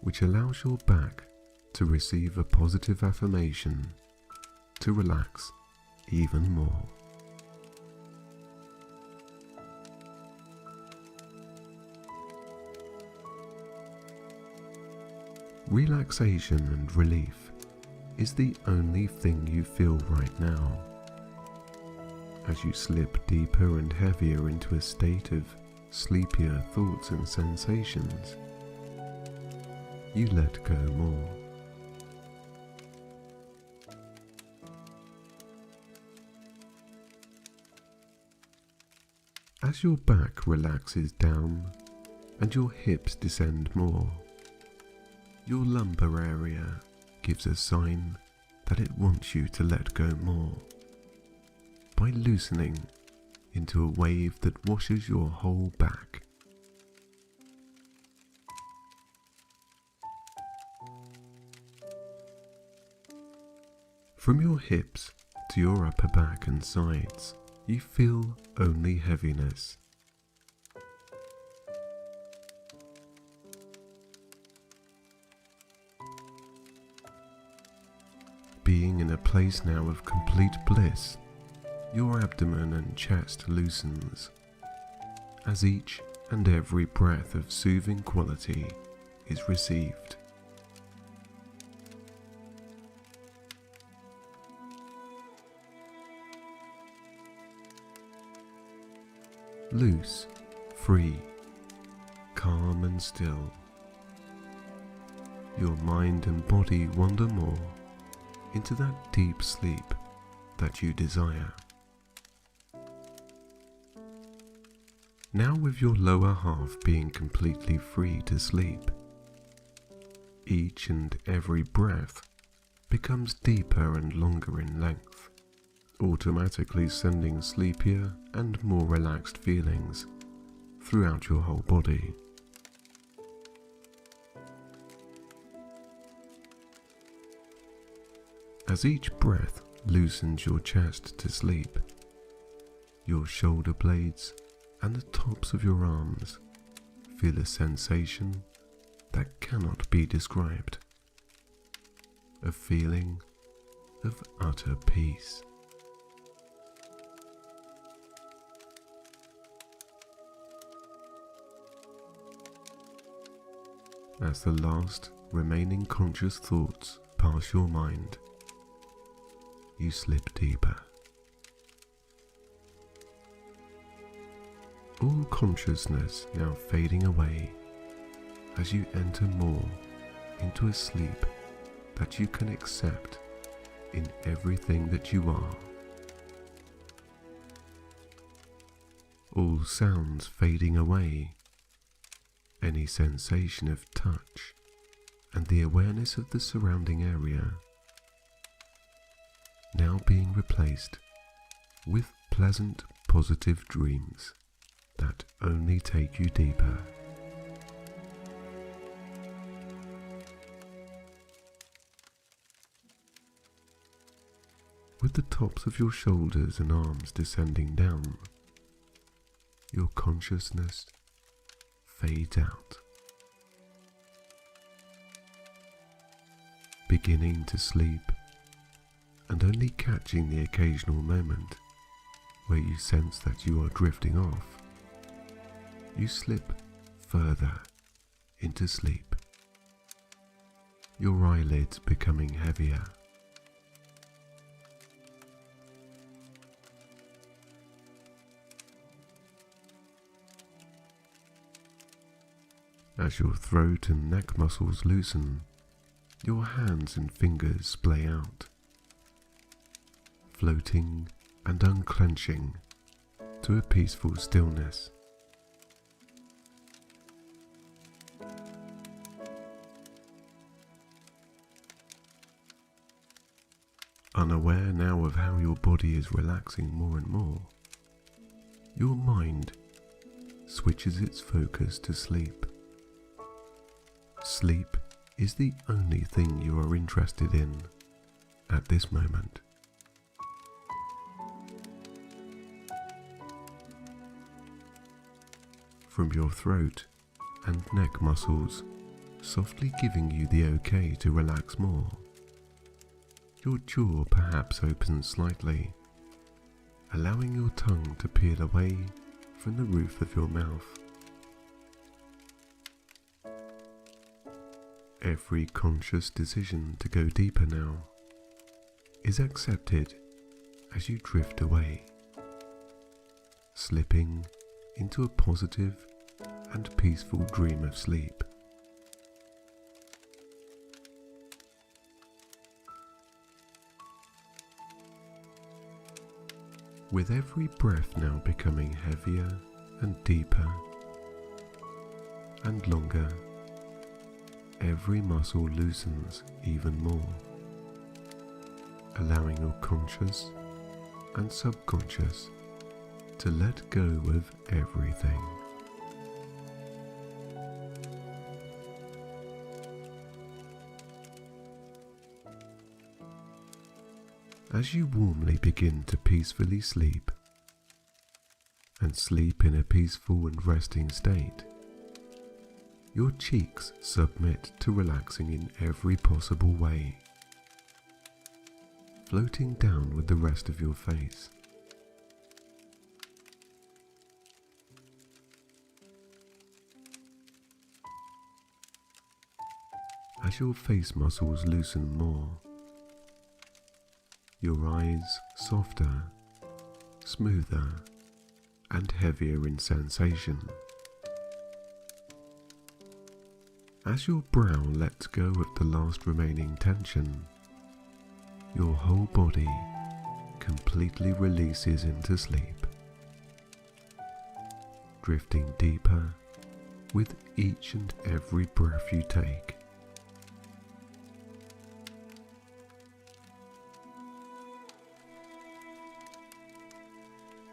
which allows your back to receive a positive affirmation to relax even more. Relaxation and relief is the only thing you feel right now. As you slip deeper and heavier into a state of sleepier thoughts and sensations, you let go more. As your back relaxes down and your hips descend more, your lumbar area gives a sign that it wants you to let go more, by loosening into a wave that washes your whole back. From your hips to your upper back and sides, you feel only heaviness. Being in a place now of complete bliss your abdomen and chest loosens as each and every breath of soothing quality is received. Loose, free, calm and still, your mind and body wander more into that deep sleep that you desire. Now, with your lower half being completely free to sleep, each and every breath becomes deeper and longer in length, automatically sending sleepier and more relaxed feelings throughout your whole body. As each breath loosens your chest to sleep, your shoulder blades and the tops of your arms feel a sensation that cannot be described, a feeling of utter peace. As the last remaining conscious thoughts pass your mind, you slip deeper. All consciousness now fading away as you enter more into a sleep that you can accept in everything that you are. All sounds fading away, any sensation of touch and the awareness of the surrounding area now being replaced with pleasant, positive dreams that only take you deeper. With the tops of your shoulders and arms descending down, your consciousness fades out, beginning to sleep and only catching the occasional moment where you sense that you are drifting off. You slip further into sleep, your eyelids becoming heavier. As your throat and neck muscles loosen, your hands and fingers splay out, floating and unclenching to a peaceful stillness. Unaware now of how your body is relaxing more and more, your mind switches its focus to sleep. Sleep is the only thing you are interested in at this moment. From your throat and neck muscles softly giving you the okay to relax more, your jaw perhaps opens slightly, allowing your tongue to peel away from the roof of your mouth. Every conscious decision to go deeper now is accepted as you drift away, slipping into a positive and peaceful dream of sleep. With every breath now becoming heavier and deeper and longer, every muscle loosens even more, allowing your conscious and subconscious to let go of everything. As you warmly begin to peacefully sleep, and sleep in a peaceful and resting state, your cheeks submit to relaxing in every possible way, floating down with the rest of your face as your face muscles loosen more, your eyes softer, smoother, and heavier in sensation. As your brow lets go of the last remaining tension, your whole body completely releases into sleep, drifting deeper with each and every breath you take.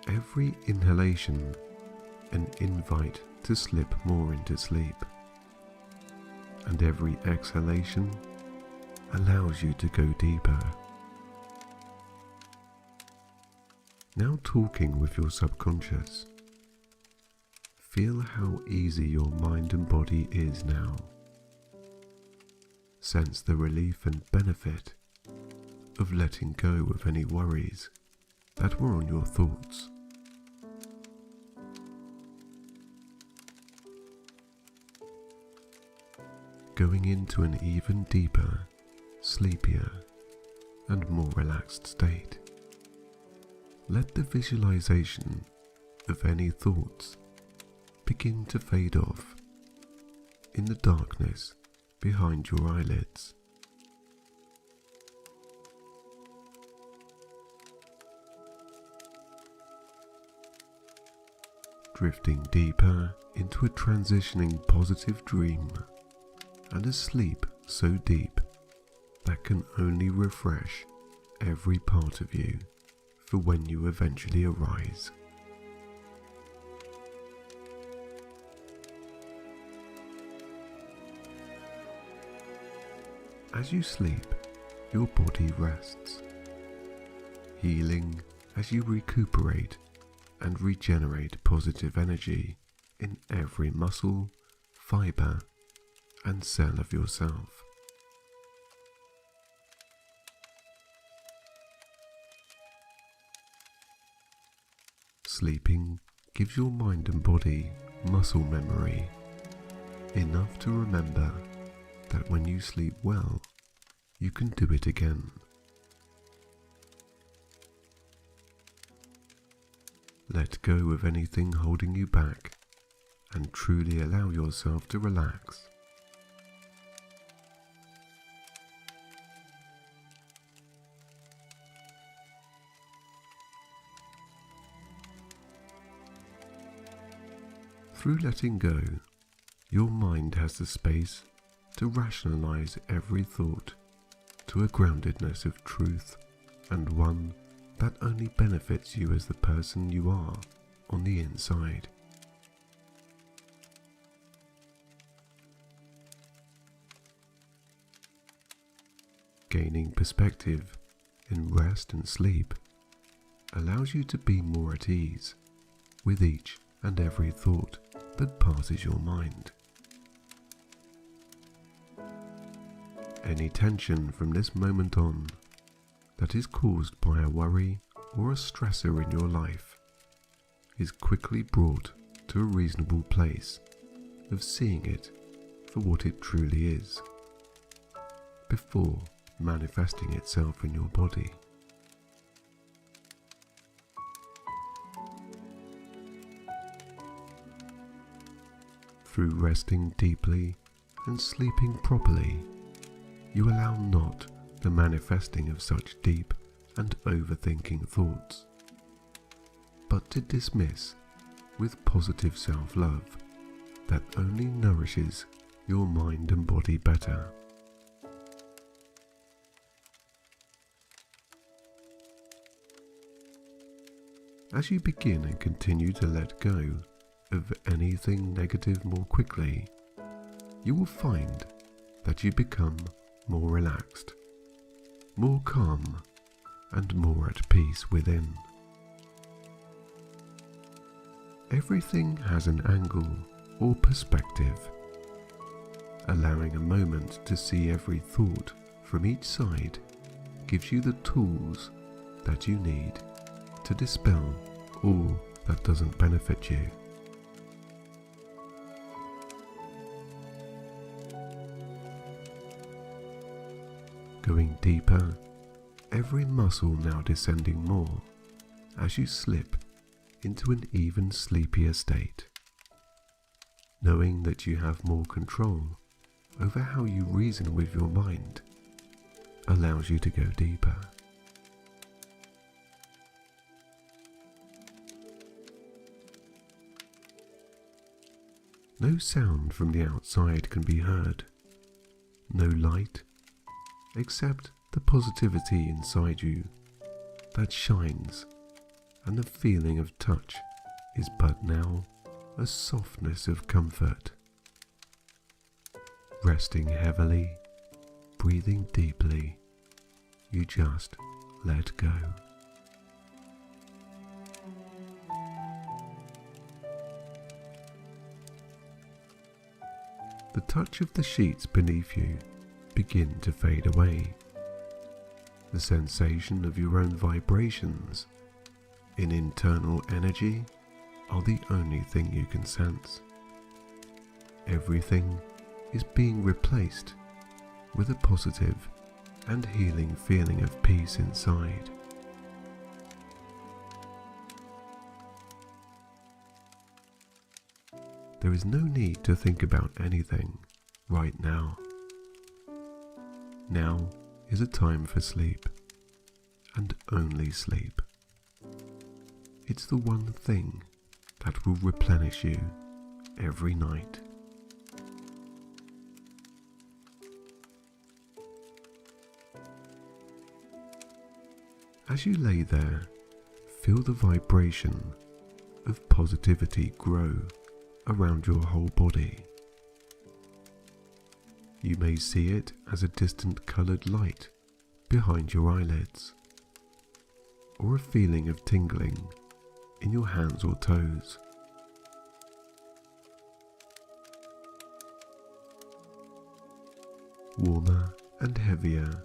Every inhalation an invite to slip more into sleep, and every exhalation allows you to go deeper. Now talking with your subconscious, feel how easy your mind and body is now. Sense the relief and benefit of letting go of any worries that were on your thoughts. Going into an even deeper, sleepier, and more relaxed state. Let the visualization of any thoughts begin to fade off in the darkness behind your eyelids. Drifting deeper into a transitioning positive dream and a sleep so deep that can only refresh every part of you for when you eventually arise. As you sleep, your body rests, healing as you recuperate and regenerate positive energy in every muscle, fiber, and cell of yourself. Sleeping gives your mind and body muscle memory, enough to remember that when you sleep well, you can do it again. Let go of anything holding you back and truly allow yourself to relax. Through letting go, your mind has the space to rationalize every thought to a groundedness of truth, and one that only benefits you as the person you are on the inside. Gaining perspective in rest and sleep allows you to be more at ease with each and every thought that passes your mind. Any tension from this moment on that is caused by a worry or a stressor in your life is quickly brought to a reasonable place of seeing it for what it truly is, before manifesting itself in your body. Through resting deeply and sleeping properly, you allow not the manifesting of such deep and overthinking thoughts, but to dismiss with positive self-love that only nourishes your mind and body better. As you begin and continue to let go of anything negative more quickly, you will find that you become more relaxed, more calm, and more at peace within. Everything has an angle or perspective. Allowing a moment to see every thought from each side gives you the tools that you need to dispel all that doesn't benefit you. Going deeper, every muscle now descending more as you slip into an even sleepier state, knowing that you have more control over how you reason with your mind allows you to go deeper. No sound from the outside can be heard, no light, except the positivity inside you that shines, and the feeling of touch is but now a softness of comfort. Resting heavily, breathing deeply, you just let go. The touch of the sheets beneath you begin to fade away. The sensation of your own vibrations in internal energy are the only thing you can sense. Everything is being replaced with a positive and healing feeling of peace inside. There is no need to think about anything right now. Now is a time for sleep, and only sleep. It's the one thing that will replenish you every night. As you lay there, feel the vibration of positivity grow around your whole body. You may see it as a distant coloured light behind your eyelids, or a feeling of tingling in your hands or toes. Warmer and heavier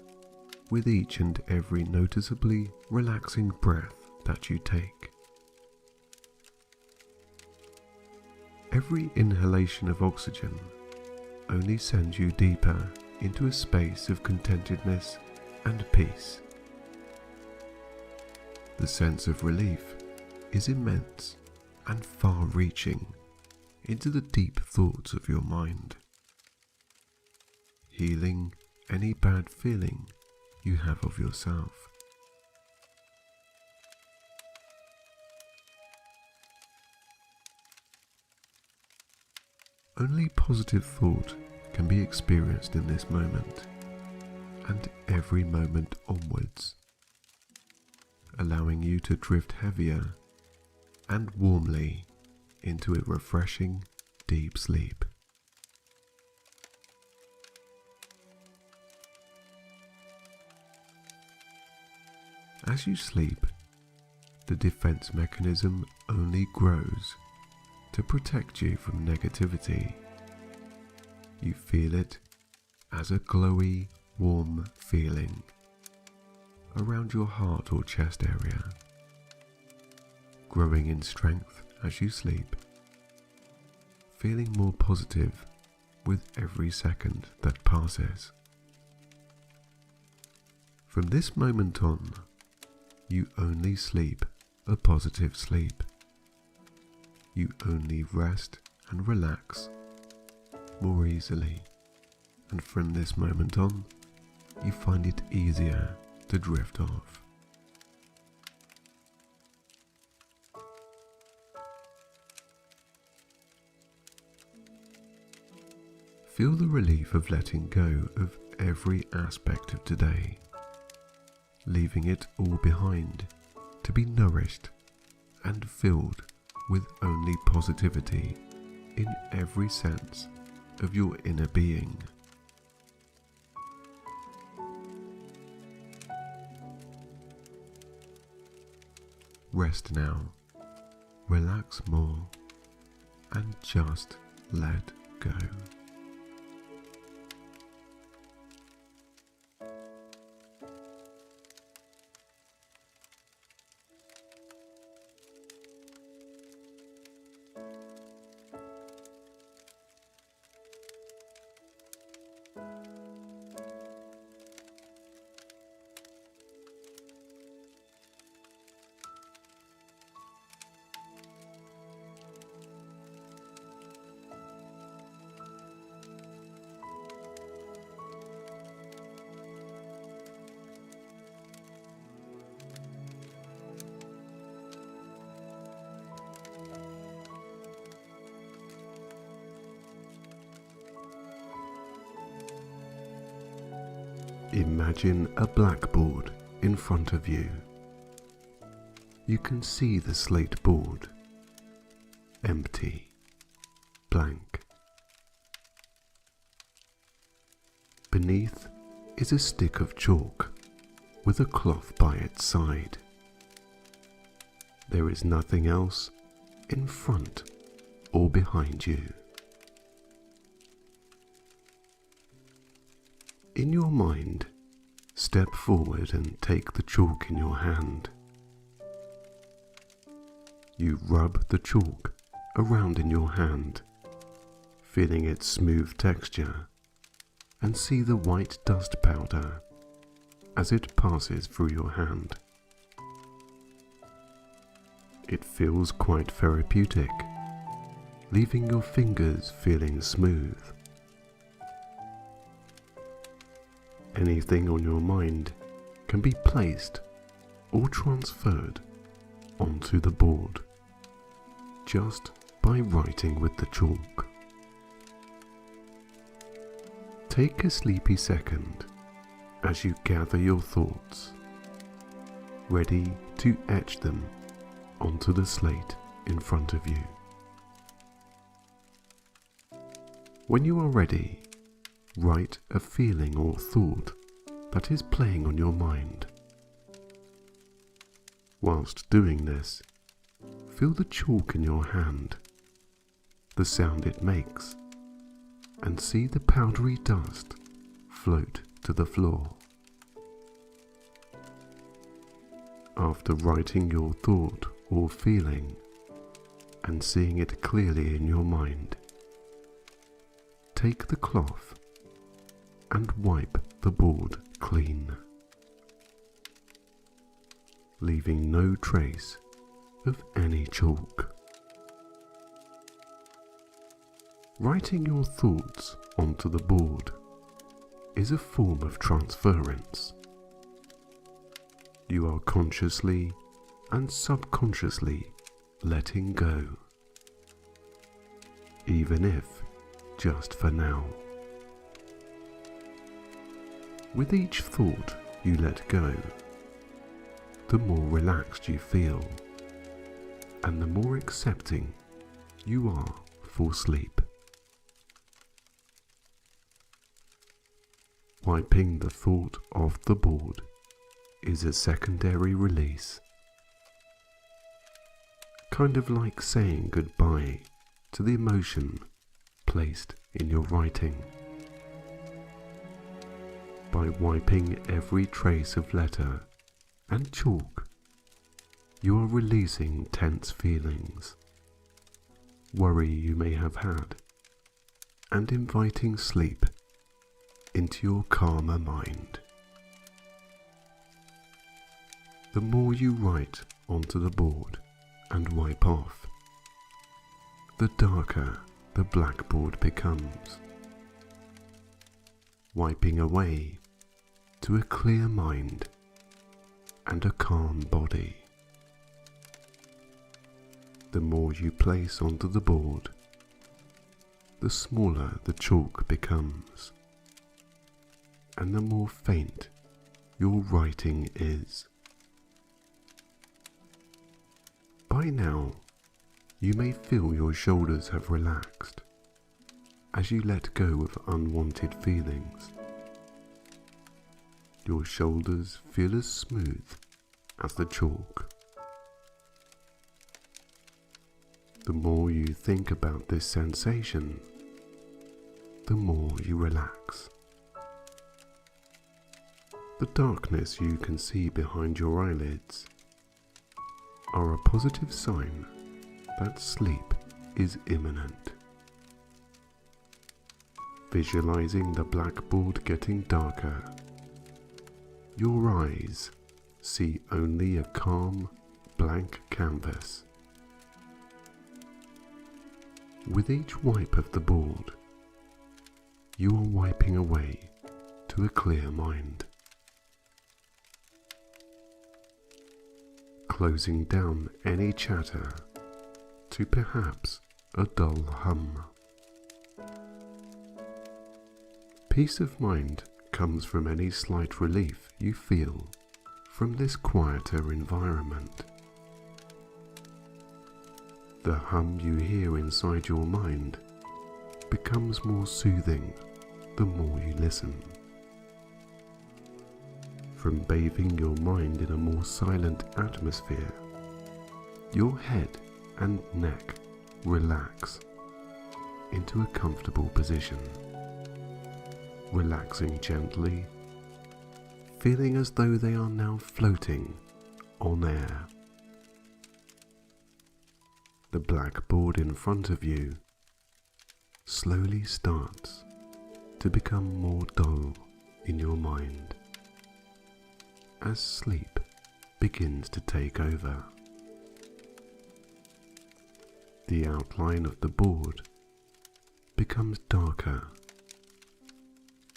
with each and every noticeably relaxing breath that you take. Every inhalation of oxygen only sends you deeper into a space of contentedness and peace. The sense of relief is immense and far-reaching into the deep thoughts of your mind, healing any bad feeling you have of yourself. Only positive thought can be experienced in this moment, and every moment onwards, allowing you to drift heavier and warmly into a refreshing, deep sleep. As you sleep, the defense mechanism only grows to protect you from negativity. You feel it as a glowy, warm feeling around your heart or chest area, growing in strength as you sleep, feeling more positive with every second that passes. From this moment on, you only sleep a positive sleep. You only rest and relax more easily, and from this moment on, you find it easier to drift off. Feel the relief of letting go of every aspect of today, leaving it all behind to be nourished and filled with only positivity in every sense of your inner being. Rest now, relax more, and just let go. Imagine a blackboard in front of you. You can see the slate board, empty, blank. Beneath is a stick of chalk with a cloth by its side. There is nothing else in front or behind you. In your mind, step forward and take the chalk in your hand. You rub the chalk around in your hand, feeling its smooth texture, and see the white dust powder as it passes through your hand. It feels quite therapeutic, leaving your fingers feeling smooth. Anything on your mind can be placed or transferred onto the board just by writing with the chalk. Take a sleepy second as you gather your thoughts, ready to etch them onto the slate in front of you. When you are ready, write a feeling or thought that is playing on your mind. Whilst doing this, feel the chalk in your hand, the sound it makes, and see the powdery dust float to the floor. After writing your thought or feeling and seeing it clearly in your mind, take the cloth and wipe the board clean, leaving no trace of any chalk. Writing your thoughts onto the board is a form of transference. You are consciously and subconsciously letting go, even if just for now. With each thought you let go, the more relaxed you feel, and the more accepting you are for sleep. Wiping the thought off the board is a secondary release, kind of like saying goodbye to the emotion placed in your writing. By wiping every trace of letter and chalk, you are releasing tense feelings, worry you may have had, and inviting sleep into your calmer mind. The more you write onto the board and wipe off, the darker the blackboard becomes, wiping away to a clear mind and a calm body. The more you place onto the board, the smaller the chalk becomes, and the more faint your writing is. By now, you may feel your shoulders have relaxed as you let go of unwanted feelings. Your shoulders feel as smooth as the chalk. The more you think about this sensation, the more you relax. The darkness you can see behind your eyelids are a positive sign that sleep is imminent. Visualizing the blackboard getting darker, your eyes see only a calm, blank canvas. With each wipe of the board, you are wiping away to a clear mind, closing down any chatter to perhaps a dull hum. Peace of mind comes from any slight relief you feel from this quieter environment. The hum you hear inside your mind becomes more soothing the more you listen. From bathing your mind in a more silent atmosphere, your head and neck relax into a comfortable position, relaxing gently, feeling as though they are now floating on air. The blackboard in front of you slowly starts to become more dull in your mind as sleep begins to take over. The outline of the board becomes darker,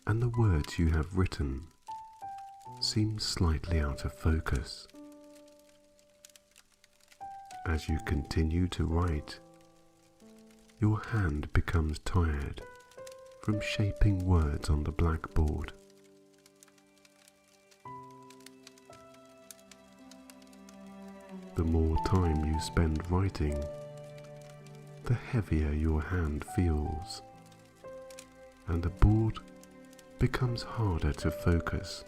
and the words you have written seem slightly out of focus. As you continue to write, your hand becomes tired from shaping words on the blackboard. The more time you spend writing, the heavier your hand feels, and the board becomes harder to focus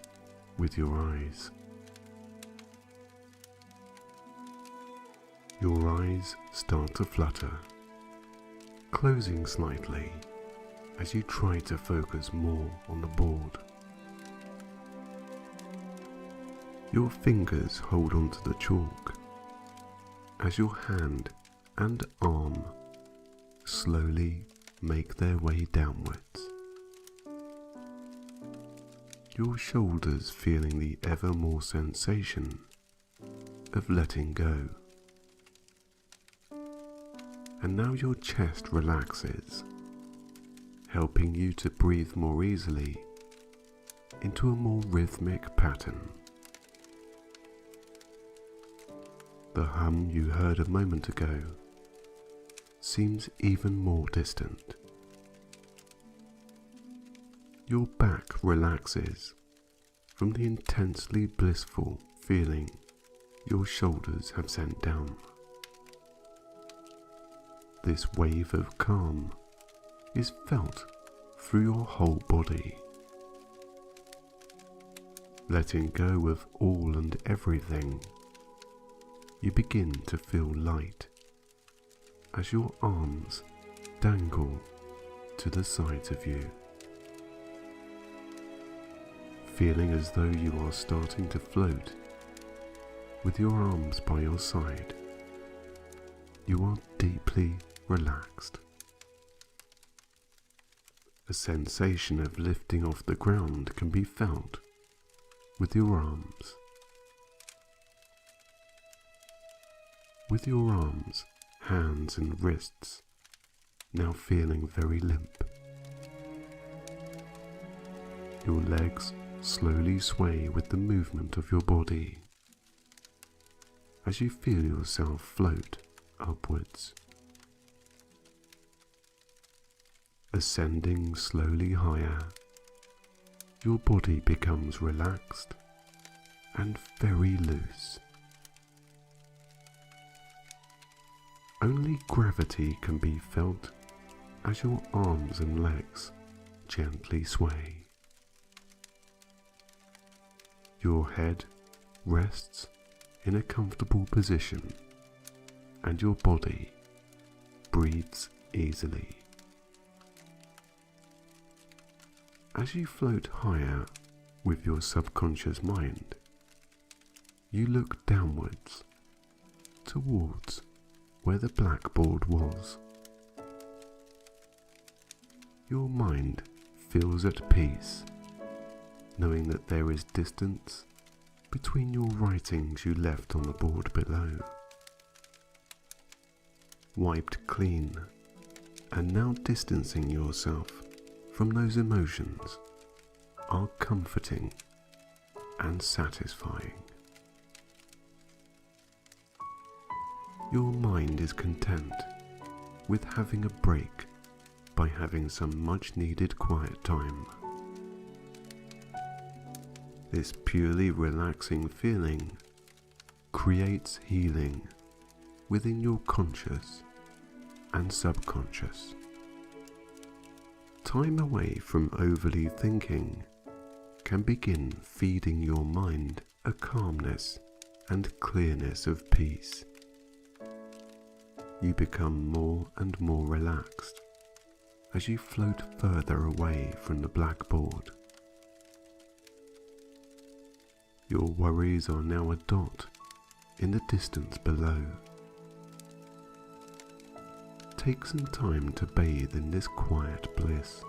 with your eyes. Your eyes start to flutter, closing slightly as you try to focus more on the board. Your fingers hold onto the chalk as your hand and arm slowly make their way downwards. Your shoulders feeling the ever more sensation of letting go. And now your chest relaxes, helping you to breathe more easily into a more rhythmic pattern. The hum you heard a moment ago seems even more distant. Your back relaxes from the intensely blissful feeling your shoulders have sent down. This wave of calm is felt through your whole body. Letting go of all and everything, you begin to feel light as your arms dangle to the sides of you. Feeling as though you are starting to float with your arms by your side, you are deeply relaxed. A sensation of lifting off the ground can be felt with your arms. With your arms, hands and wrists now feeling very limp. Your legs slowly sway with the movement of your body as you feel yourself float upwards. Ascending slowly higher, your body becomes relaxed and very loose. Only gravity can be felt as your arms and legs gently sway. Your head rests in a comfortable position and your body breathes easily. As you float higher with your subconscious mind, you look downwards towards where the blackboard was. Your mind feels at peace, knowing that there is distance between your writings you left on the board below. Wiped clean, and now distancing yourself from those emotions are comforting and satisfying. Your mind is content with having a break by having some much needed quiet time. This purely relaxing feeling creates healing within your conscious and subconscious. Time away from overly thinking can begin feeding your mind a calmness and clearness of peace. You become more and more relaxed as you float further away from the blackboard. Your worries are now a dot in the distance below. Take some time to bathe in this quiet bliss.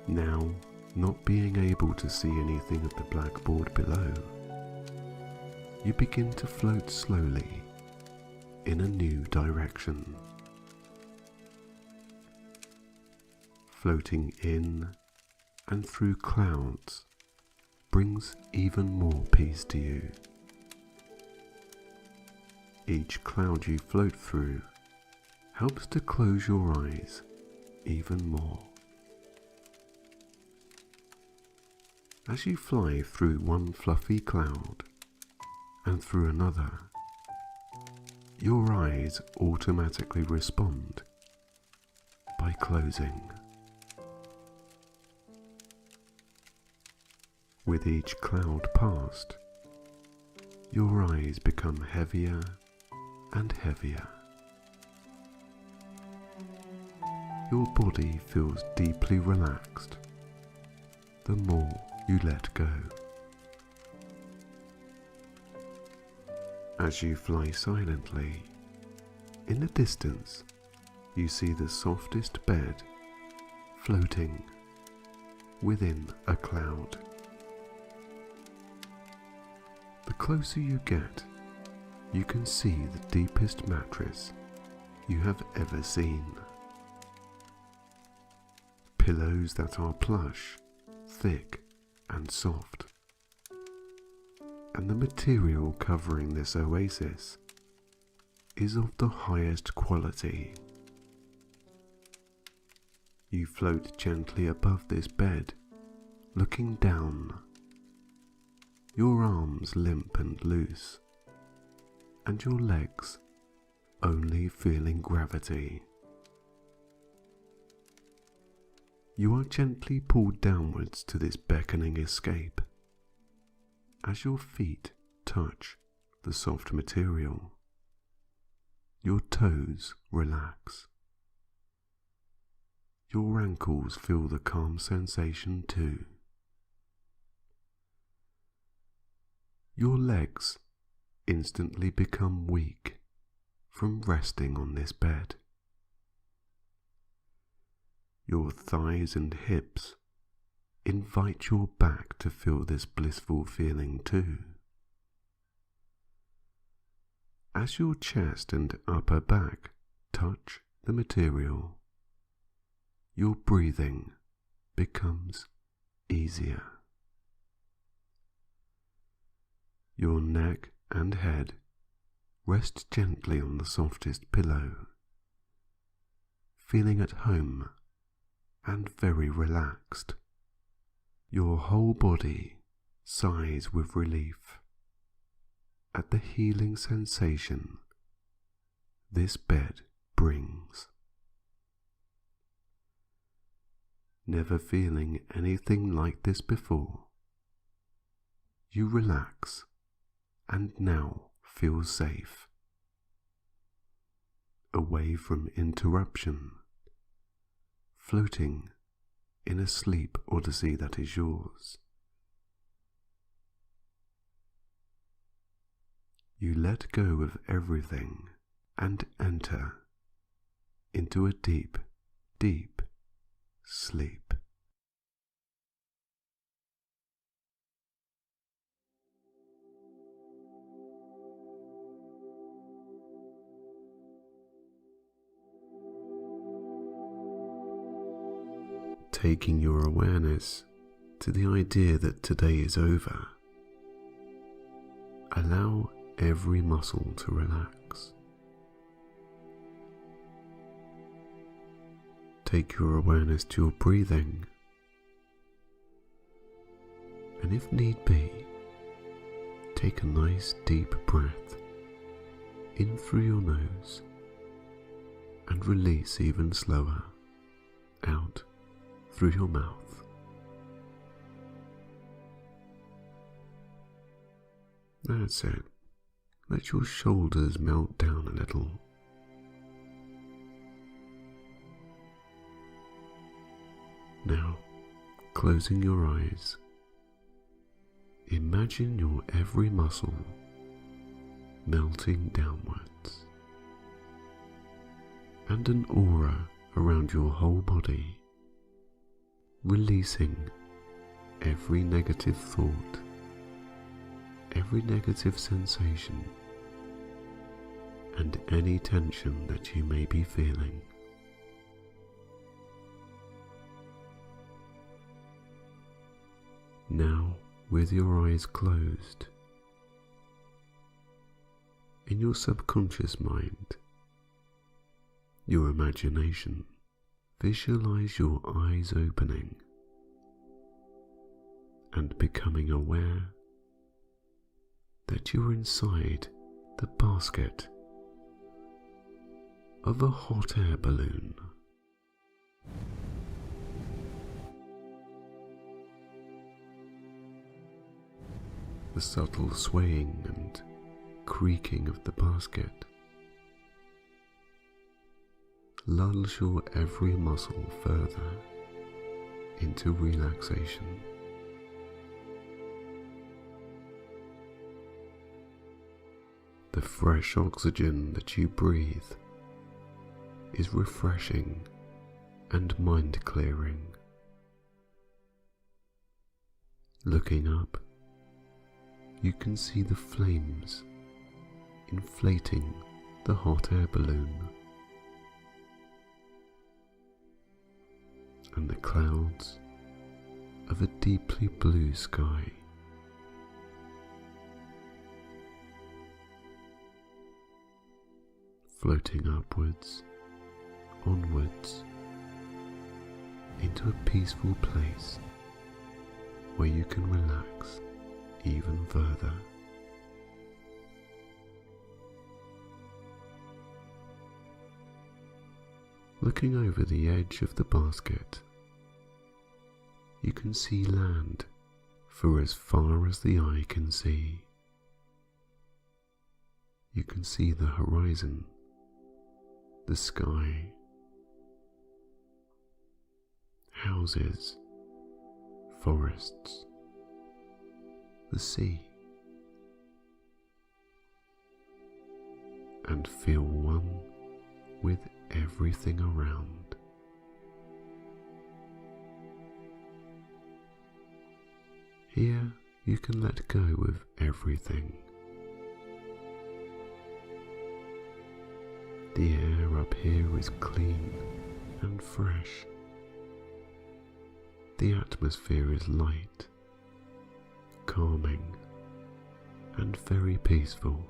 Now, not being able to see anything at the blackboard below, you begin to float slowly in a new direction. Floating in and through clouds brings even more peace to you. Each cloud you float through helps to close your eyes even more. As you fly through one fluffy cloud and through another, your eyes automatically respond by closing. With each cloud passed, your eyes become heavier and heavier. Your body feels deeply relaxed the more you let go. As you fly silently, in the distance you see the softest bed floating within a cloud. The closer you get, you can see the deepest mattress you have ever seen. Pillows that are plush, thick and soft. And the material covering this oasis is of the highest quality. You float gently above this bed, looking down, your arms limp and loose, and your legs only feeling gravity. You are gently pulled downwards to this beckoning escape as your feet touch the soft material. Your toes relax. Your ankles feel the calm sensation too. Your legs instantly become weak from resting on this bed. Your thighs and hips invite your back to feel this blissful feeling too. As your chest and upper back touch the material, your breathing becomes easier. Your neck and head rest gently on the softest pillow, feeling at home and very relaxed. Your whole body sighs with relief at the healing sensation this bed brings. Never feeling anything like this before, you relax and now feel safe, away from interruption, floating in a sleep odyssey that is yours. You let go of everything and enter into a deep, deep sleep. Taking your awareness to the idea that today is over, allow every muscle to relax. take your awareness to your breathing, and if need be, take a nice deep breath in through your nose and release even slower out through your mouth. That's it. Let your shoulders melt down a little. Now, closing your eyes, imagine your every muscle melting downwards, and an aura around your whole body, releasing every negative thought, every negative sensation, and any tension that you may be feeling. Now, with your eyes closed, in your subconscious mind, your imagination, visualize your eyes opening and becoming aware that you're inside the basket of a hot air balloon. The subtle swaying and creaking of the basket lulls your every muscle further into relaxation. The fresh oxygen that you breathe is refreshing and mind-clearing. Looking up, you can see the flames inflating the hot air balloon, and the clouds of a deeply blue sky. Floating upwards, onwards, into a peaceful place where you can relax even further. Looking over the edge of the basket, you can see land for as far as the eye can see. You can see the horizon, the sky, houses, forests, the sea, and feel one with everything around. Here you can let go of everything. The air up here is clean and fresh. The atmosphere is light, calming, and very peaceful.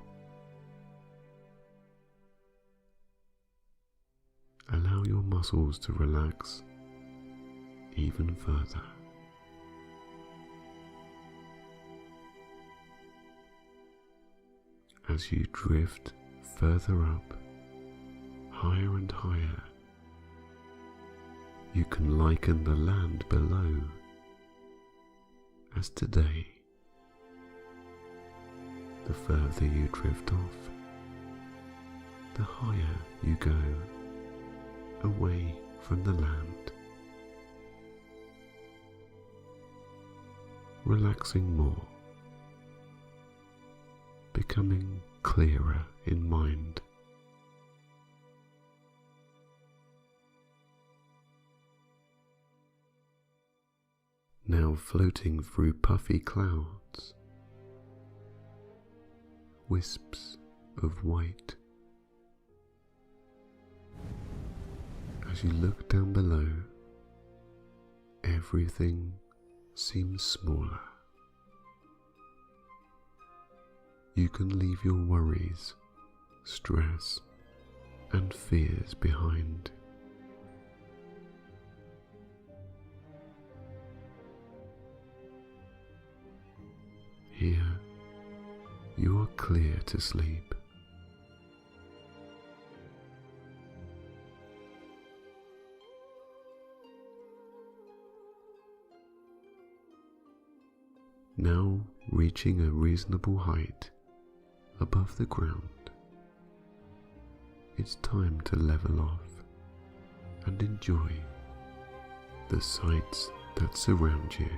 Allow your muscles to relax even further. As you drift further up, higher and higher, you can liken the land below as today. The further you drift off, the higher you go away from the land, relaxing more, becoming clearer in mind. Now floating through puffy clouds, wisps of white. As you look down below, everything seems smaller. You can leave your worries, stress, and fears behind. you are clear to sleep. Now reaching a reasonable height above the ground, it's time to level off and enjoy the sights that surround you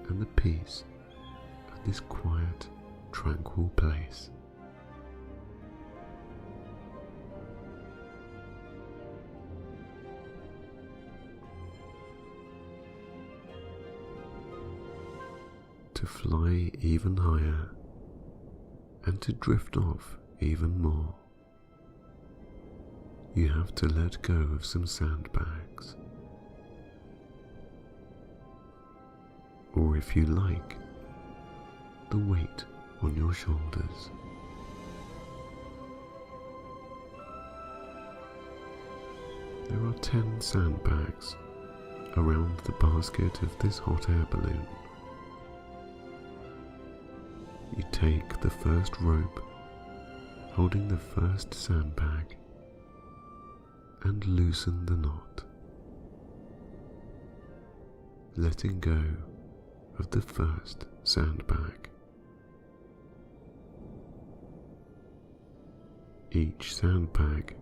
and the peace of this quiet, tranquil place. To fly even higher and to drift off even more, you have to let go of some sandbags, or if you like, the weight on your shoulders. There are 10 sandbags around the basket of this hot air balloon. You take the first rope holding the first sandbag and loosen the knot, letting go of the first sandbag. Each sandbag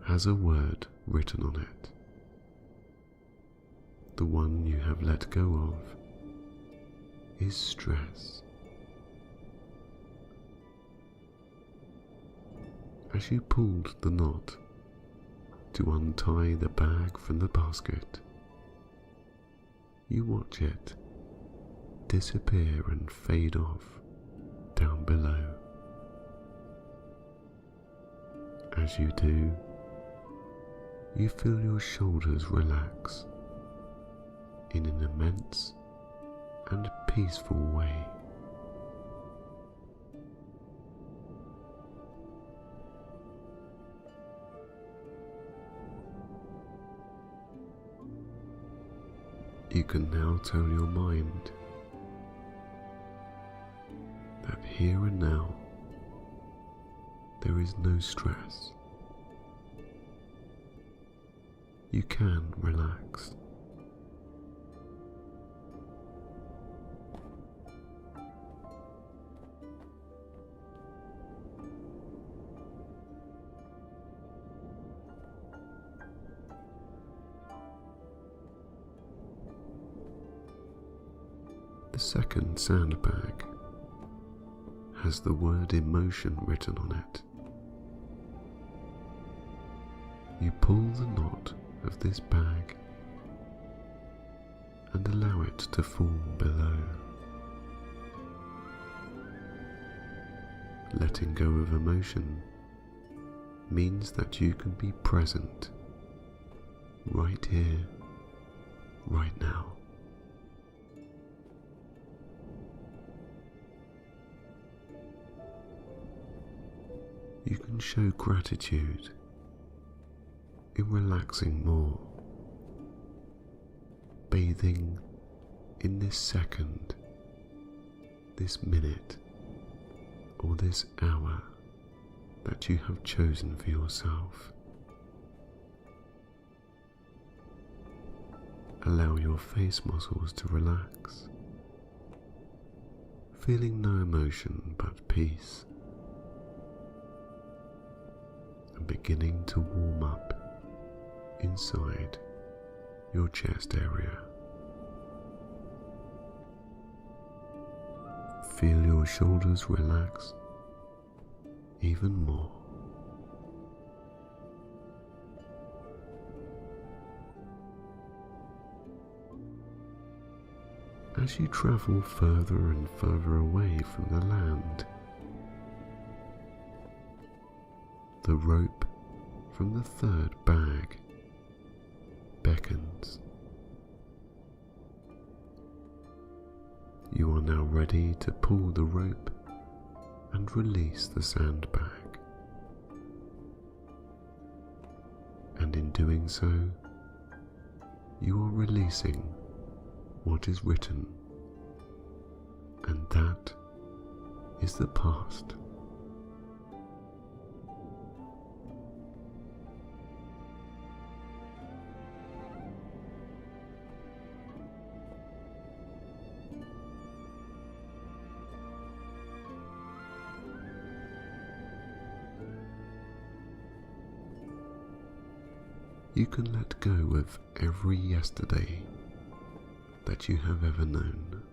has a word written on it. The one you have let go of is stress. As you pulled the knot to untie the bag from the basket, you watch it disappear and fade off down below. As you do, you feel your shoulders relax in an immense and peaceful way. You can now tell your mind that here and now there is no stress. You can relax. The second sandbag has the word emotion written on it. You pull the knot of this bag and allow it to fall below. Letting go of emotion means that you can be present right here, right now. You can show gratitude in relaxing more, bathing in this second, this minute, or this hour that you have chosen for yourself. Allow your face muscles to relax, feeling no emotion but peace, and beginning to warm up inside your chest area. Feel your shoulders relax even more. As you travel further and further away from the land, the rope from the third bag beckons. You are now ready to pull the rope and release the sandbag. And in doing so, you are releasing what is written, and that is the past. You can let go of every yesterday that you have ever known,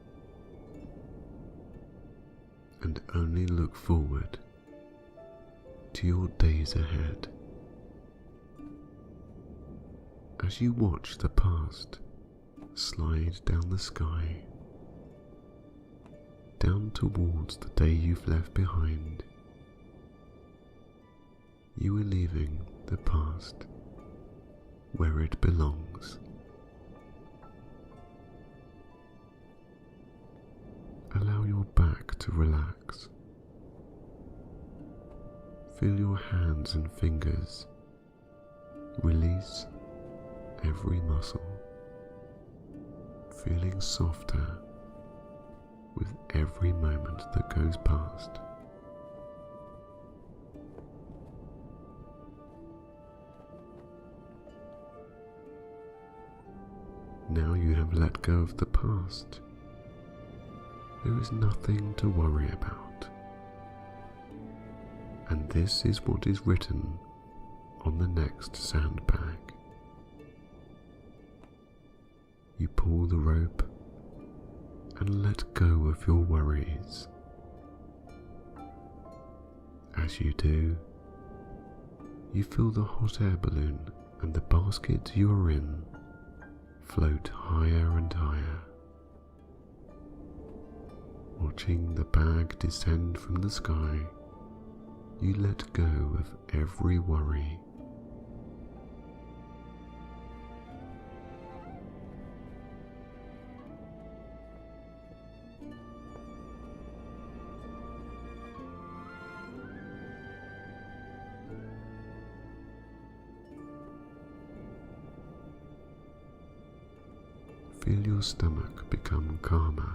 and only look forward to your days ahead. As you watch the past slide down the sky, down towards the day you've left behind, you are leaving the past where it belongs. Allow your back to relax. Feel your hands and fingers release every muscle, feeling softer with every moment that goes past. Now you have let go of the past, there is nothing to worry about. And this is what is written on the next sandbag. You pull the rope and let go of your worries. As you do, you feel the hot air balloon and the basket you are in float higher and higher. Watching the bag descend from the sky, you let go of every worry. Feel your stomach become calmer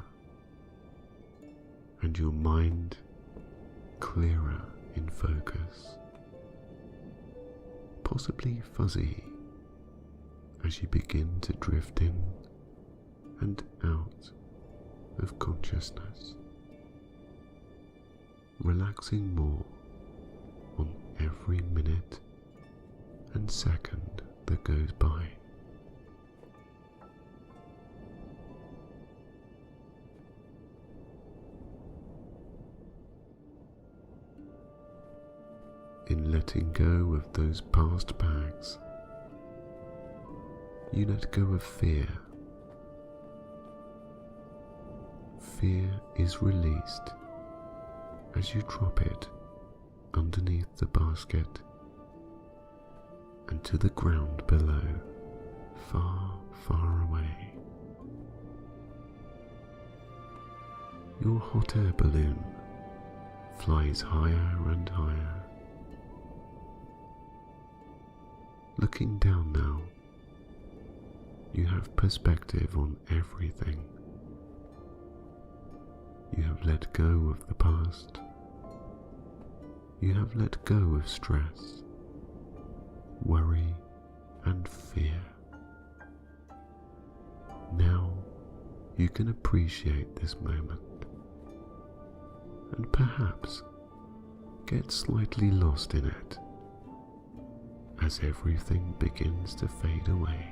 and your mind clearer in focus, possibly fuzzy as you begin to drift in and out of consciousness, relaxing more on every minute and second that goes by. In letting go of those past bags, you let go of fear. Fear is released as you drop it underneath the basket and to the ground below, far, far away. Your hot air balloon flies higher and higher. Looking down now, you have perspective on everything. You have let go of the past. You have let go of stress, worry, and fear. Now you can appreciate this moment and perhaps get slightly lost in it as everything begins to fade away.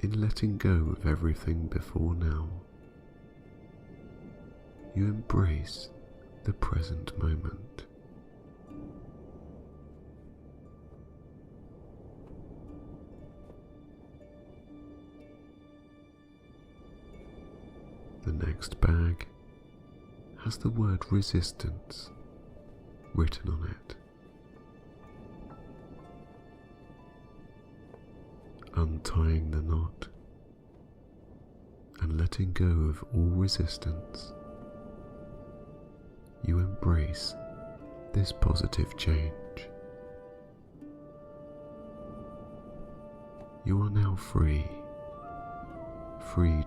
In letting go of everything before now, you embrace the present moment. The next bag has the word resistance written on it. Untying the knot and letting letting go of all resistance, you embrace this positive change. You are now free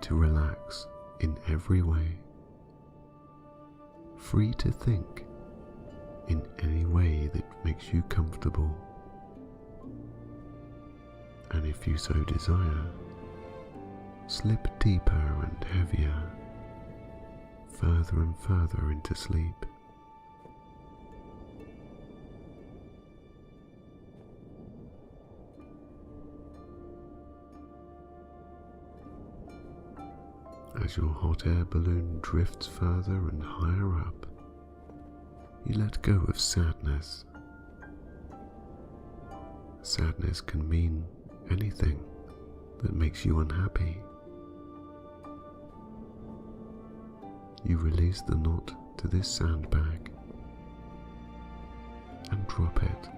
to relax in every way, free to think in any way that makes you comfortable, and if you so desire, slip deeper and heavier, further and further into sleep. As your hot air balloon drifts further and higher up, you let go of sadness. Sadness can mean anything that makes you unhappy. You release the knot to this sandbag and drop it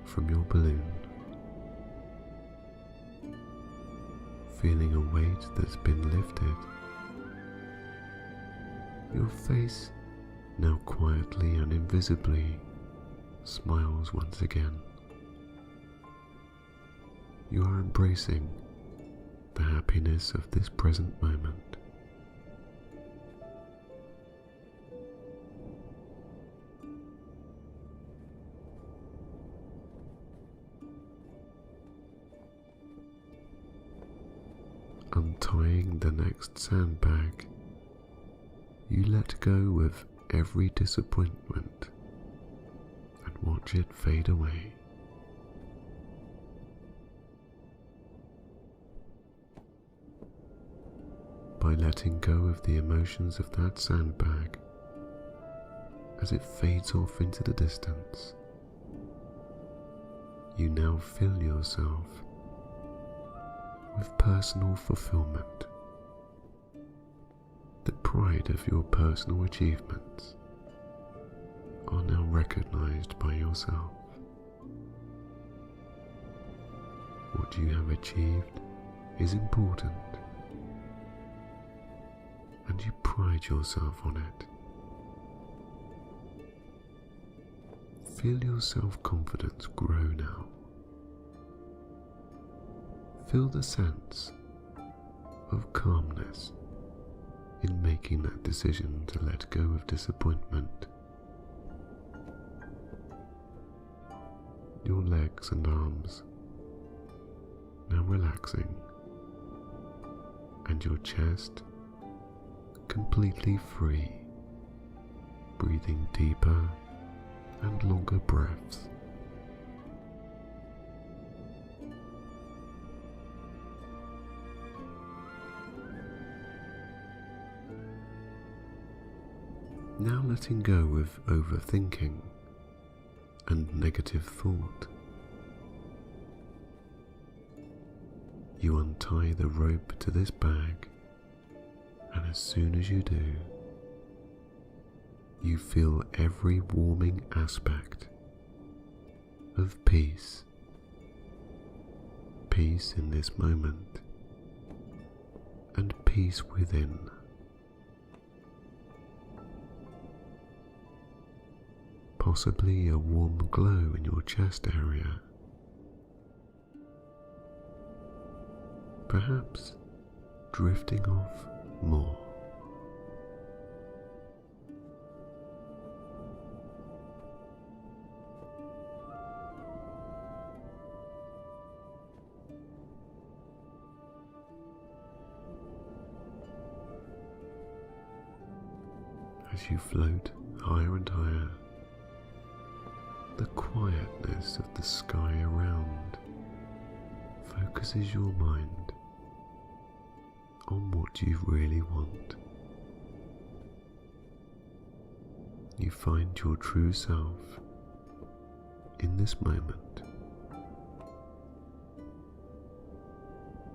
from your balloon, feeling a weight that's been lifted. Your face, now quietly and invisibly, smiles once again. You are embracing the happiness of this present moment. Untying the next sandbag, you let go of every disappointment and watch it fade away. By letting go of the emotions of that sandbag as it fades off into the distance, you now fill yourself with personal fulfillment. The pride of your personal achievements are now recognized by yourself. What you have achieved is important, and you pride yourself on it. Feel your self-confidence grow now. Feel the sense of calmness in making that decision to let go of disappointment. Your legs and arms now relaxing, and your chest completely free, breathing deeper and longer breaths. Now letting go of overthinking and negative thought, you untie the rope to this bag, and as soon as you do, you feel every warming aspect of peace. Peace in this moment, and peace within. Possibly a warm glow in your chest area. Perhaps drifting off more. As you float higher and higher, the quietness of the sky around focuses your mind on what you really want. You find your true self in this moment,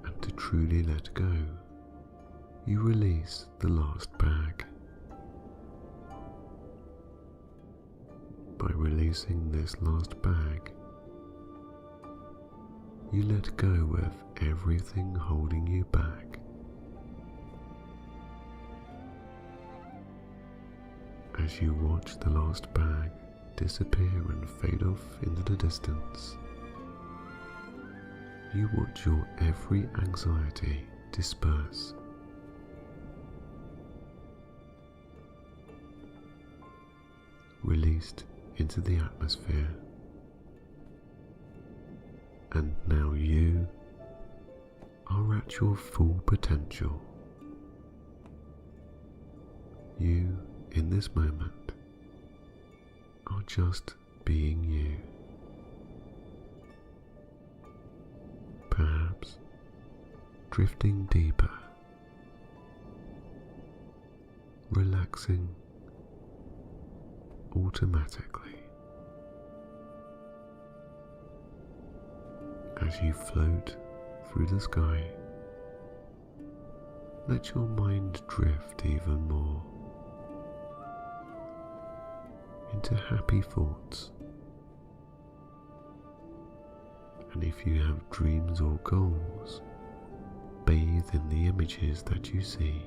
and to truly let go, you release the last bag. By releasing this last bag, you let go of everything holding you back. As you watch the last bag disappear and fade off into the distance, you watch your every anxiety disperse. Released into the atmosphere, and now you are at your full potential. You, in this moment, are just being you. Perhaps drifting deeper, relaxing automatically as you float through the sky. Let your mind drift even more into happy thoughts, and if you have dreams or goals, bathe in the images that you see.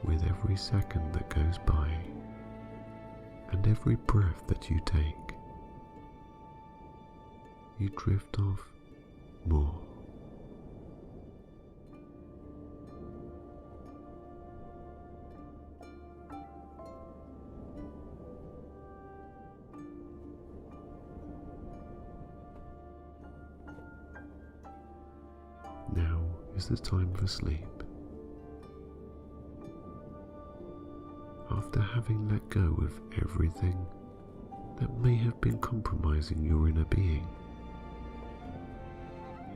With every second that goes by and every breath that you take, you drift off more. Now is the time for sleep. After having let go of everything that may have been compromising your inner being,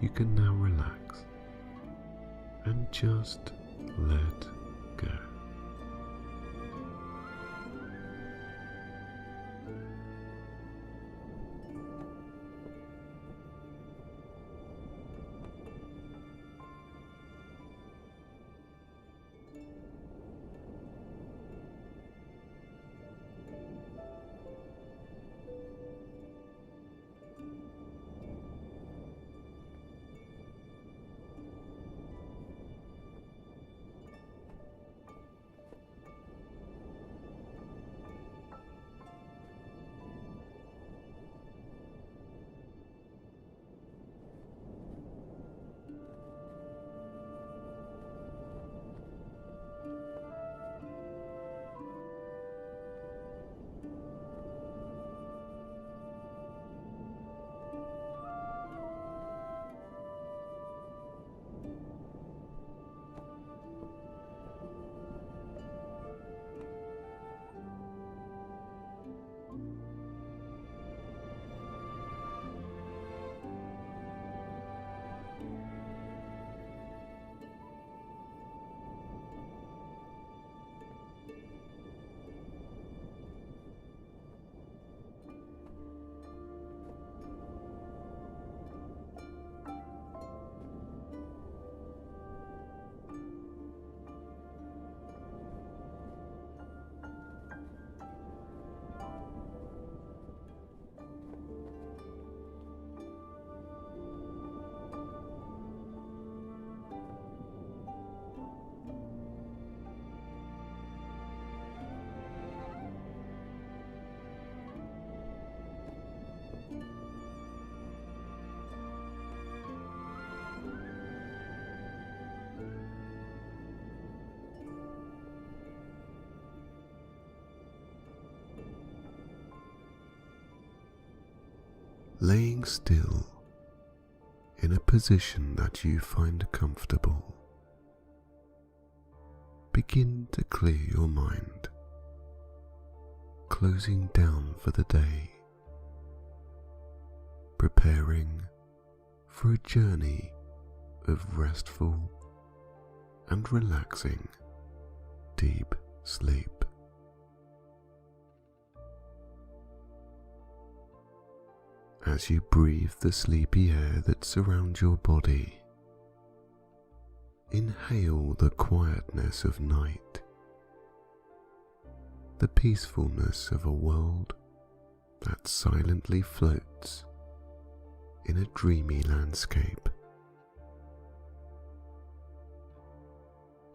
you can now relax and just let go. Laying still in a position that you find comfortable, begin to clear your mind, closing down for the day, preparing for a journey of restful and relaxing deep sleep. As you breathe the sleepy air that surrounds your body, inhale the quietness of night, the peacefulness of a world that silently floats in a dreamy landscape.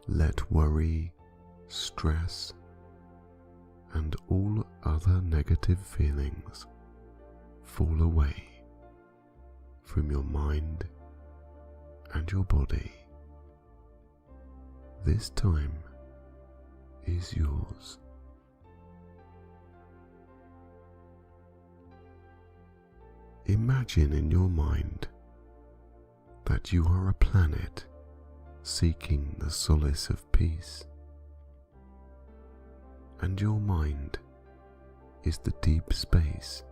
Let worry stress, and all other negative feelings fall away from your mind and your body. This time is yours. Imagine in your mind that you are a planet seeking the solace of peace, and your mind is the deep space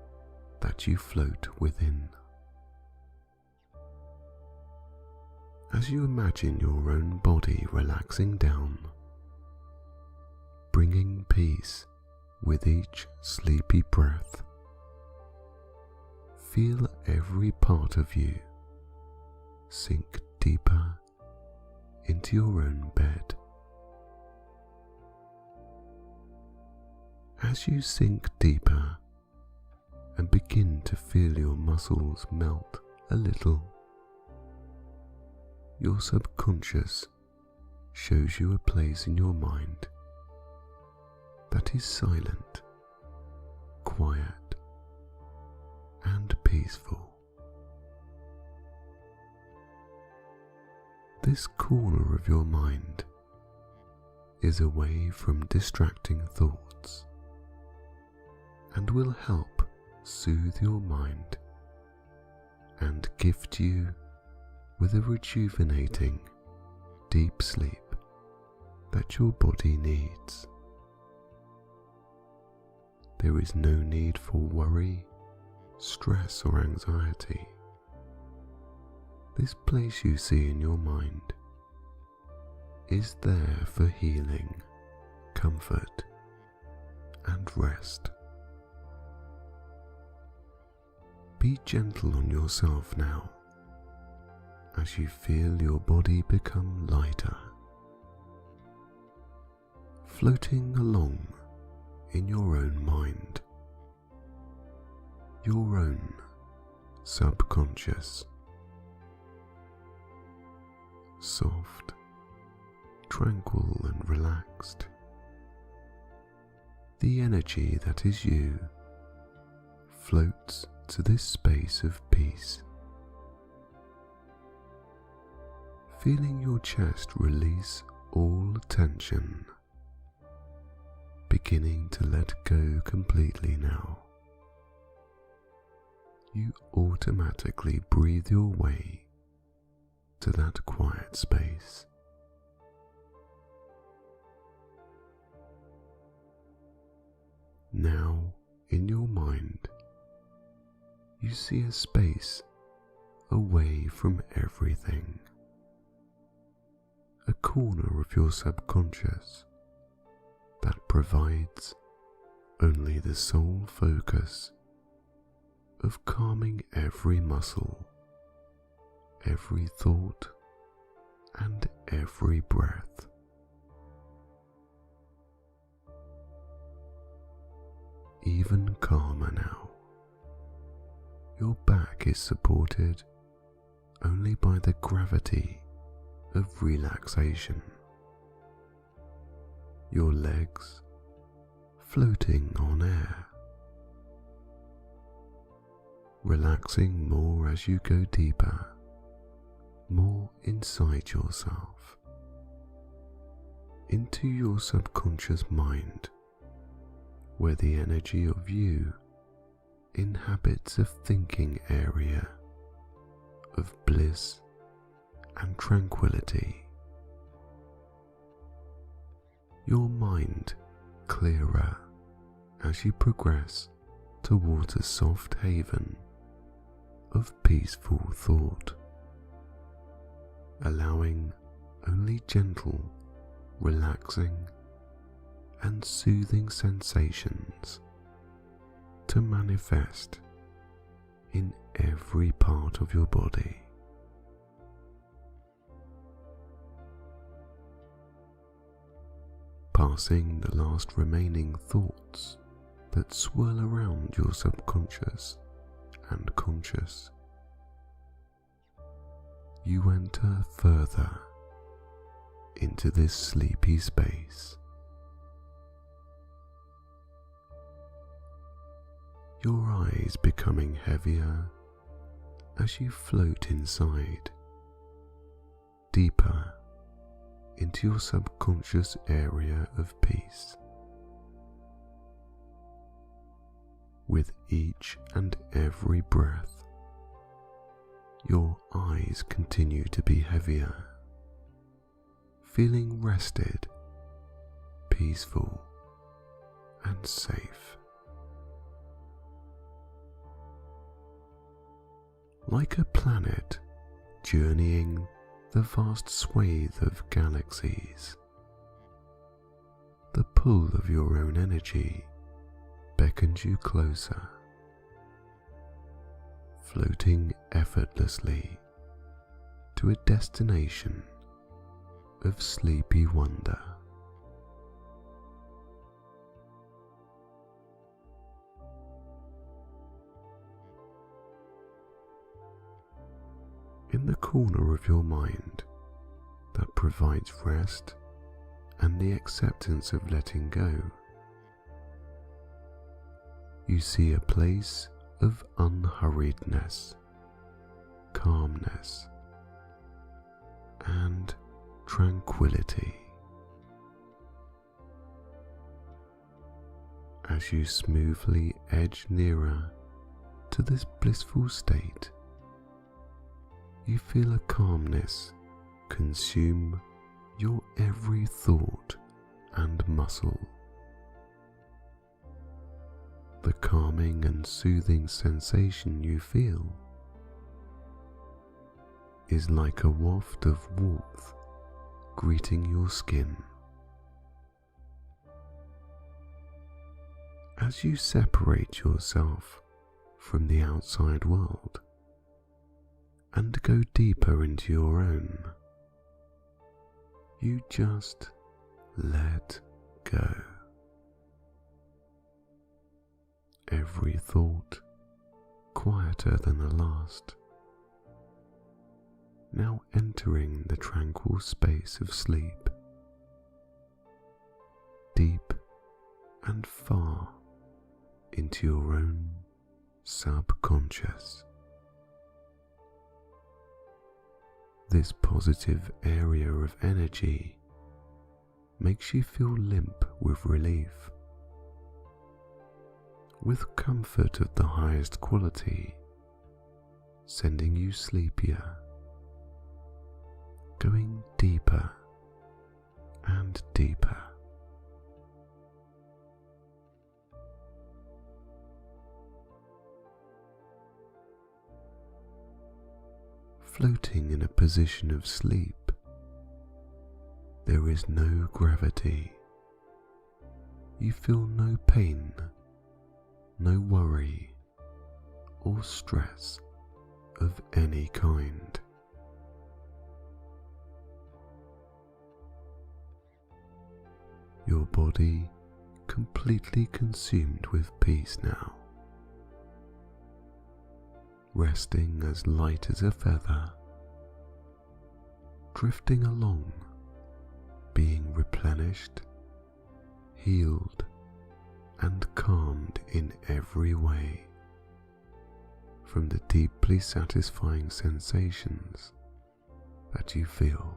that you float within. As you imagine your own body relaxing down, bringing peace with each sleepy breath, feel every part of you sink deeper into your own bed. As you sink deeper and begin to feel your muscles melt a little, your subconscious shows you a place in your mind that is silent, quiet, and peaceful. This corner of your mind is away from distracting thoughts and will help soothe your mind and gift you with a rejuvenating, deep sleep that your body needs. There is no need for worry, stress, or anxiety. This place you see in your mind is there for healing, comfort, and rest. Be gentle on yourself now as you feel your body become lighter, floating along in your own mind, your own subconscious. Soft, tranquil, and relaxed. The energy that is you floats to this space of peace. Feeling your chest release all tension, beginning to let go completely now. You automatically breathe your way to that quiet space. Now, in your mind, you see a space away from everything, a corner of your subconscious that provides only the sole focus of calming every muscle, every thought, and every breath. Even calmer now. Your back is supported only by the gravity of relaxation. Your legs floating on air, relaxing more as you go deeper, more inside yourself, into your subconscious mind, where the energy of you inhabits a thinking area of bliss and tranquility. Your mind clearer as you progress towards a soft haven of peaceful thought, allowing only gentle, relaxing, and soothing sensations to manifest in every part of your body. Passing the last remaining thoughts that swirl around your subconscious and conscious, you enter further into this sleepy space your eyes becoming heavier as you float inside, deeper into your subconscious area of peace. With each and every breath, your eyes continue to be heavier, feeling rested, peaceful, and safe. Like a planet journeying the vast swathe of galaxies, the pull of your own energy beckons you closer, floating effortlessly to a destination of sleepy wonder. In the corner of your mind that provides rest and the acceptance of letting go, you see a place of unhurriedness, calmness, and tranquility. As you smoothly edge nearer to this blissful state, you feel a calmness consume your every thought and muscle. The calming and soothing sensation you feel is like a waft of warmth greeting your skin. As you separate yourself from the outside world and go deeper into your own, you just let go. Every thought quieter than the last, now entering the tranquil space of sleep, deep and far into your own subconscious. This positive area of energy makes you feel limp with relief, with comfort of the highest quality, sending you sleepier, going deeper and deeper. Floating in a position of sleep, there is no gravity. You feel no pain, no worry or stress of any kind. Your body completely consumed with peace now, resting as light as a feather, drifting along, being replenished, healed, and calmed in every way from the deeply satisfying sensations that you feel.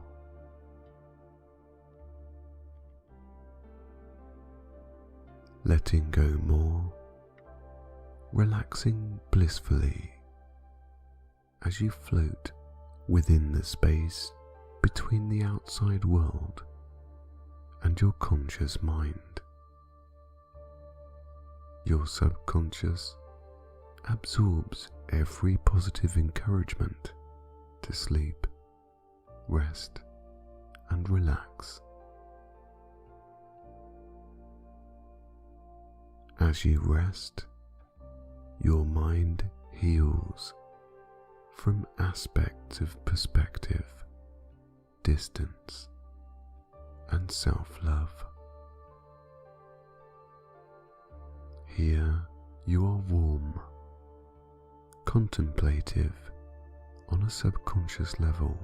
Letting go more, relaxing blissfully as you float within the space between the outside world and your conscious mind. Your subconscious absorbs every positive encouragement to sleep, rest, and relax. As you rest, your mind heals from aspects of perspective, distance, and self-love. Here you are warm, contemplative on a subconscious level,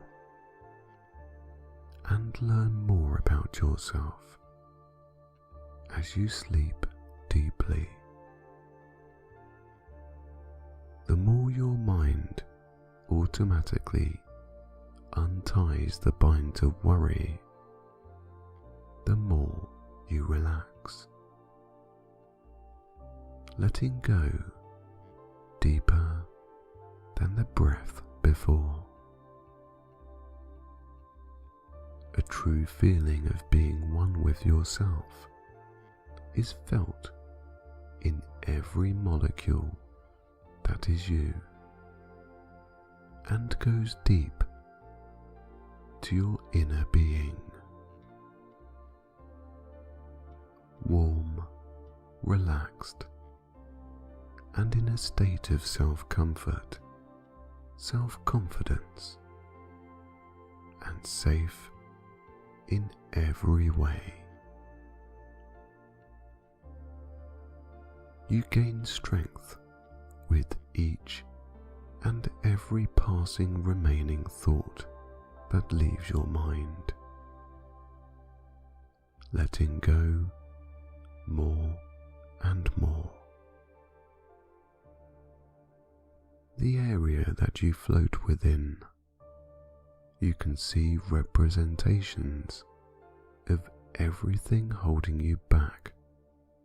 and learn more about yourself as you sleep deeply. automatically unties the bind of worry, the more you relax, letting go deeper than the breath before. A true feeling of being one with yourself is felt in every molecule that is you, and goes deep to your inner being. Warm, relaxed, and in a state of self-comfort, self-confidence, and safe in every way. You gain strength with each and every passing remaining thought that leaves your mind, letting go more and more. The area that you float within, you can see representations of everything holding you back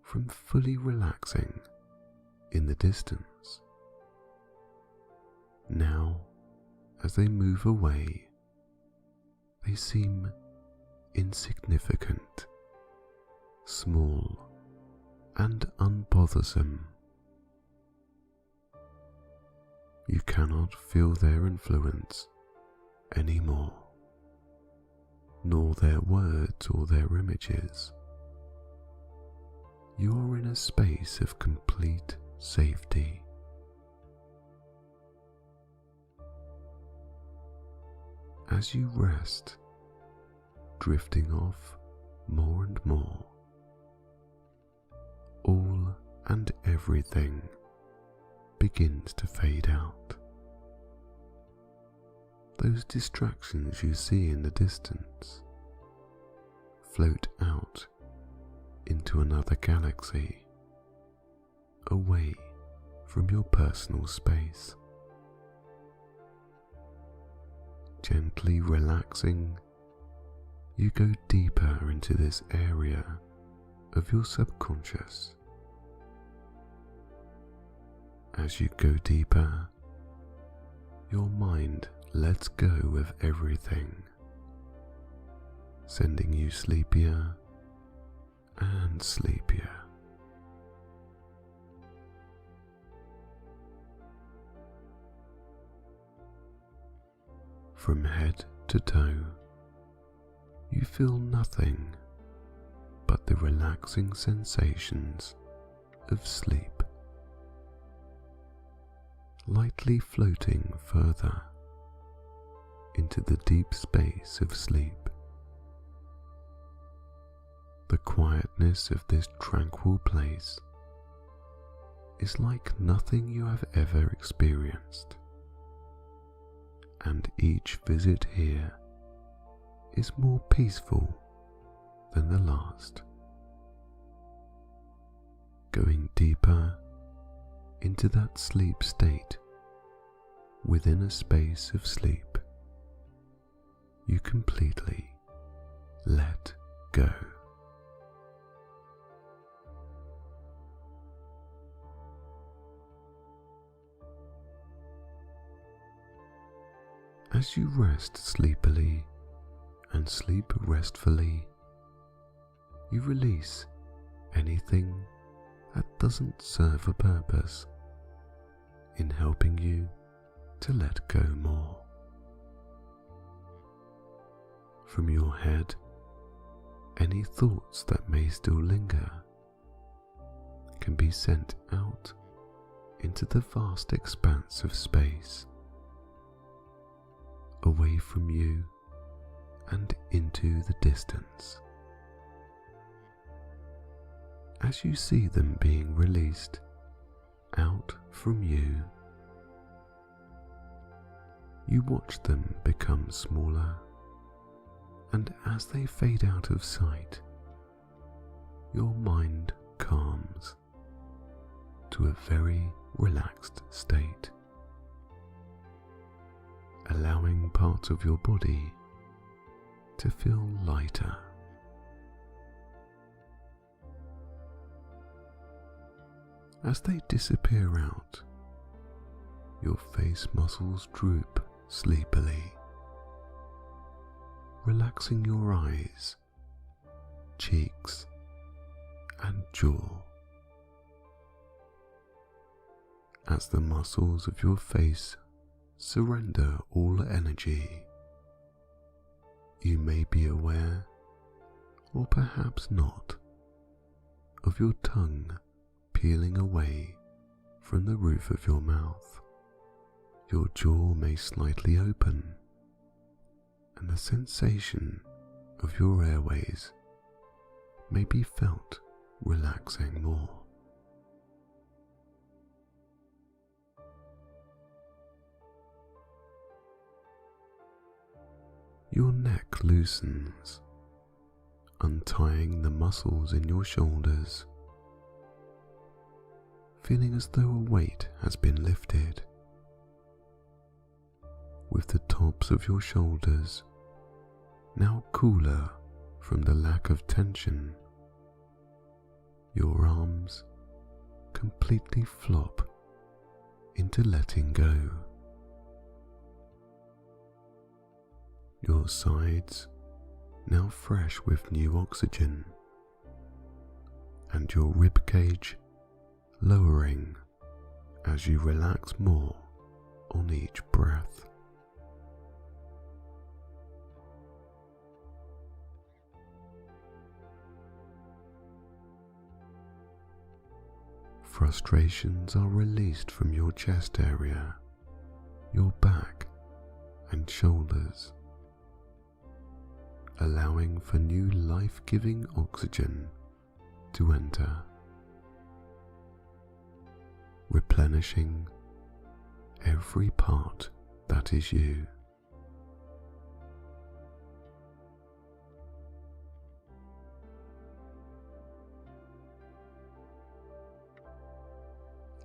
from fully relaxing in the distance. Now, as they move away, they seem insignificant, small, and unbothersome. You cannot feel their influence anymore, nor their words or their images. You are in a space of complete safety. As you rest, drifting off more and more, all and everything begins to fade out. Those distractions you see in the distance float out into another galaxy, away from your personal space. Gently relaxing, you go deeper into this area of your subconscious. As you go deeper, your mind lets go of everything, sending you sleepier and sleepier. From head to toe, you feel nothing but the relaxing sensations of sleep, lightly floating further into the deep space of sleep. The quietness of this tranquil place is like nothing you have ever experienced, and each visit here is more peaceful than the last. Going deeper into that sleep state within a space of sleep, you completely let go. As you rest sleepily and sleep restfully, you release anything that doesn't serve a purpose in helping you to let go more. From your head, any thoughts that may still linger can be sent out into the vast expanse of space, away from you and into the distance. As you see them being released out from you, you watch them become smaller, and as they fade out of sight, your mind calms to a very relaxed state. allowing parts of your body to feel lighter. As they disappear out, your face muscles droop sleepily, relaxing your eyes, cheeks, and jaw. As the muscles of your face surrender all energy, you may be aware, or perhaps not, of your tongue peeling away from the roof of your mouth. Your jaw may slightly open, and the sensation of your airways may be felt relaxing more. Your neck loosens, untying the muscles in your shoulders, feeling as though a weight has been lifted. With the tops of your shoulders now cooler from the lack of tension, your arms completely flop into letting go. Your sides now fresh with new oxygen, and your rib cage lowering as you relax more on each breath. Frustrations are released from your chest area, your back and shoulders, allowing for new life-giving oxygen to enter, replenishing every part that is you.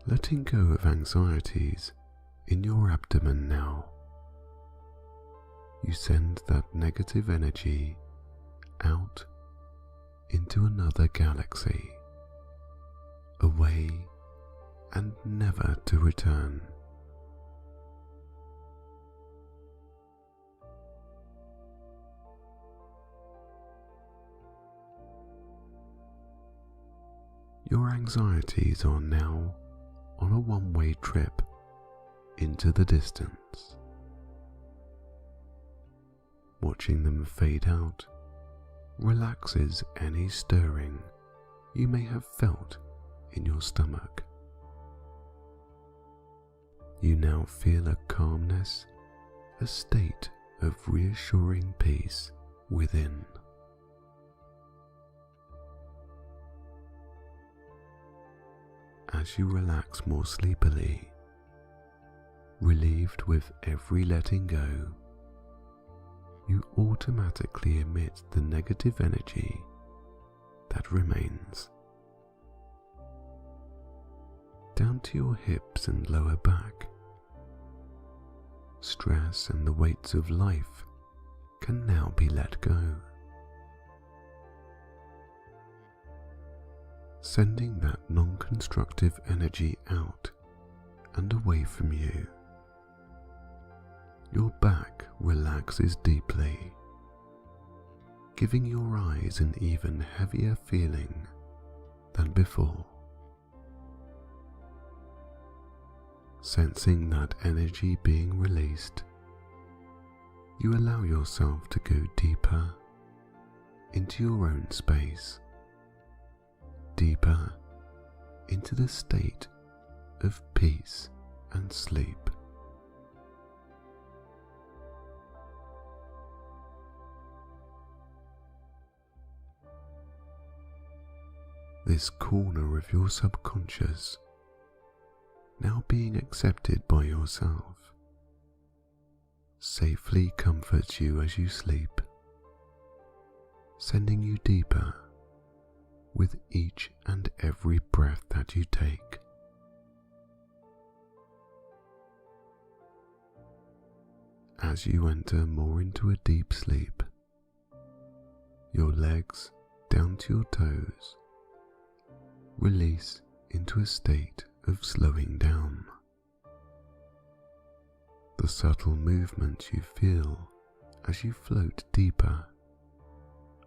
Letting go of anxieties in your abdomen now, you send that negative energy out into another galaxy, away and never to return. Your anxieties are now on a one-way trip into the distance. Watching them fade out relaxes any stirring you may have felt in your stomach. You now feel a calmness, a state of reassuring peace within. As you relax more sleepily, relieved with every letting go, you automatically emit the negative energy that remains. Down to your hips and lower back, stress and the weights of life can now be let go, sending that non-constructive energy out and away from you. Your back relaxes deeply, giving your eyes an even heavier feeling than before. Sensing that energy being released, you allow yourself to go deeper into your own space, deeper into the state of peace and sleep. This corner of your subconscious now being accepted by yourself, safely comforts you as you sleep, sending you deeper with each and every breath that you take. As you enter more into a deep sleep, your legs down to your toes release into a state of slowing down. The subtle movements you feel as you float deeper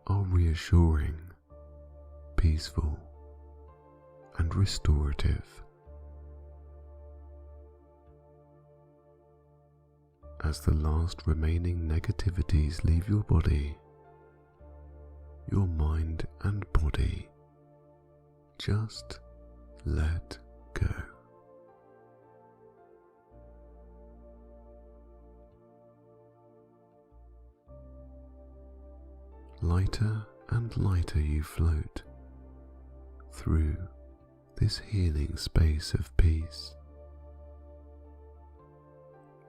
are reassuring, peaceful, and restorative. As the last remaining negativities leave your body, your mind and body just let go. Lighter and lighter you float through this healing space of peace.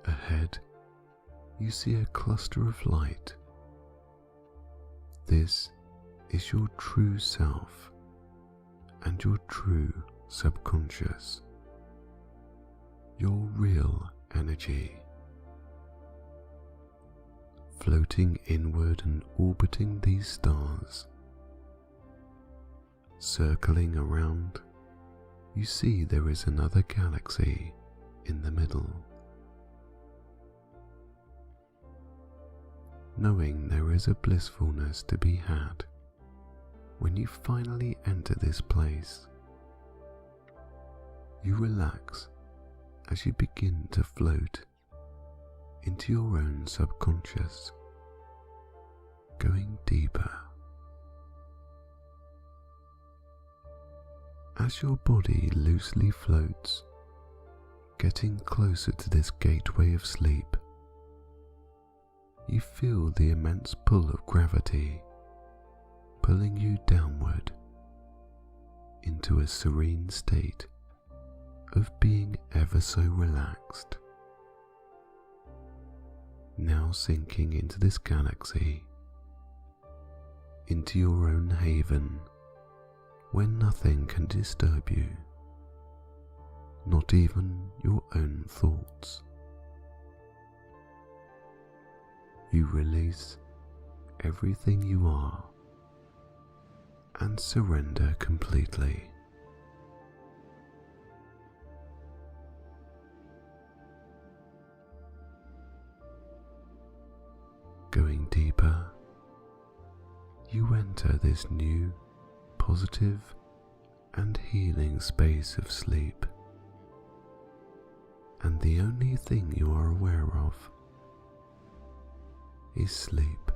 Ahead, you see a cluster of light. This is your true self and your true subconscious, your real energy. Floating inward and orbiting these stars. Circling around, you see there is another galaxy in the middle. Knowing there is a blissfulness to be had when you finally enter this place, you relax as you begin to float into your own subconscious, going deeper. As your body loosely floats, getting closer to this gateway of sleep, you feel the immense pull of gravity pulling you downward into a serene state of being ever so relaxed. Now sinking into this galaxy, into your own haven, where nothing can disturb you, not even your own thoughts. You release everything you are and surrender completely. Going deeper, you enter this new, positive and healing space of sleep, and the only thing you are aware of is sleep.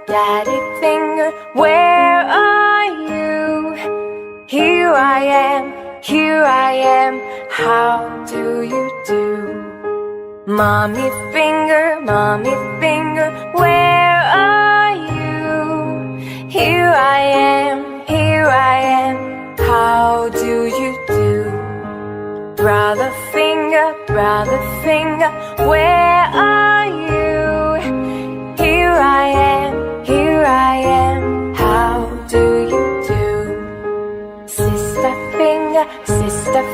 Daddy finger, where are you? Here I am, how do you do? Mommy finger, where are you? Here I am, how do you do? Brother finger, where are you? Here I am, how do you do? Sister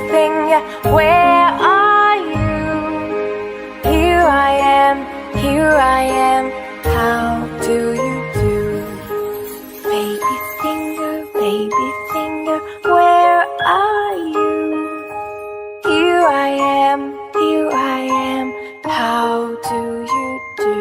finger, where are you? Here I am, how do you do? Baby finger, where are you? Here I am, how do you do?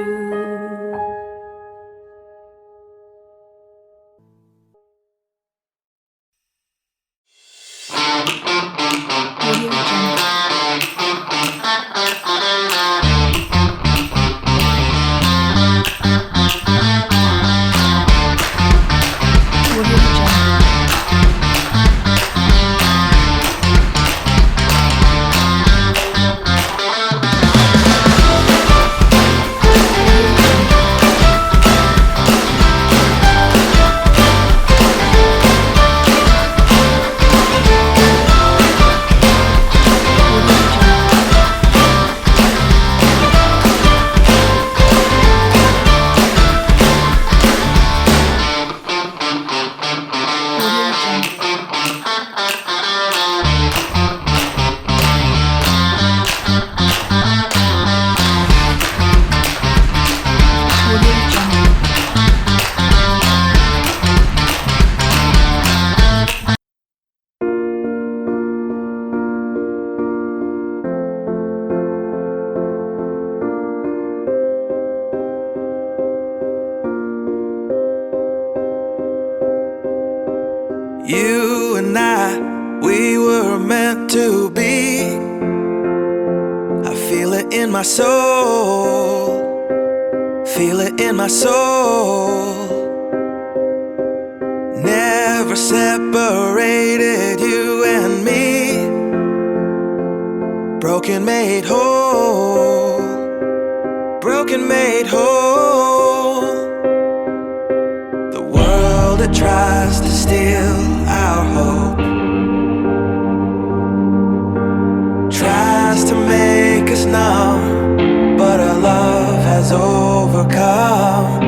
You and I, we were meant to be. I feel it in my soul, feel it in my soul. separated, you and me. Broken made whole, broken made whole. The world that tries to steal our hope tries to make us numb, but our love has overcome.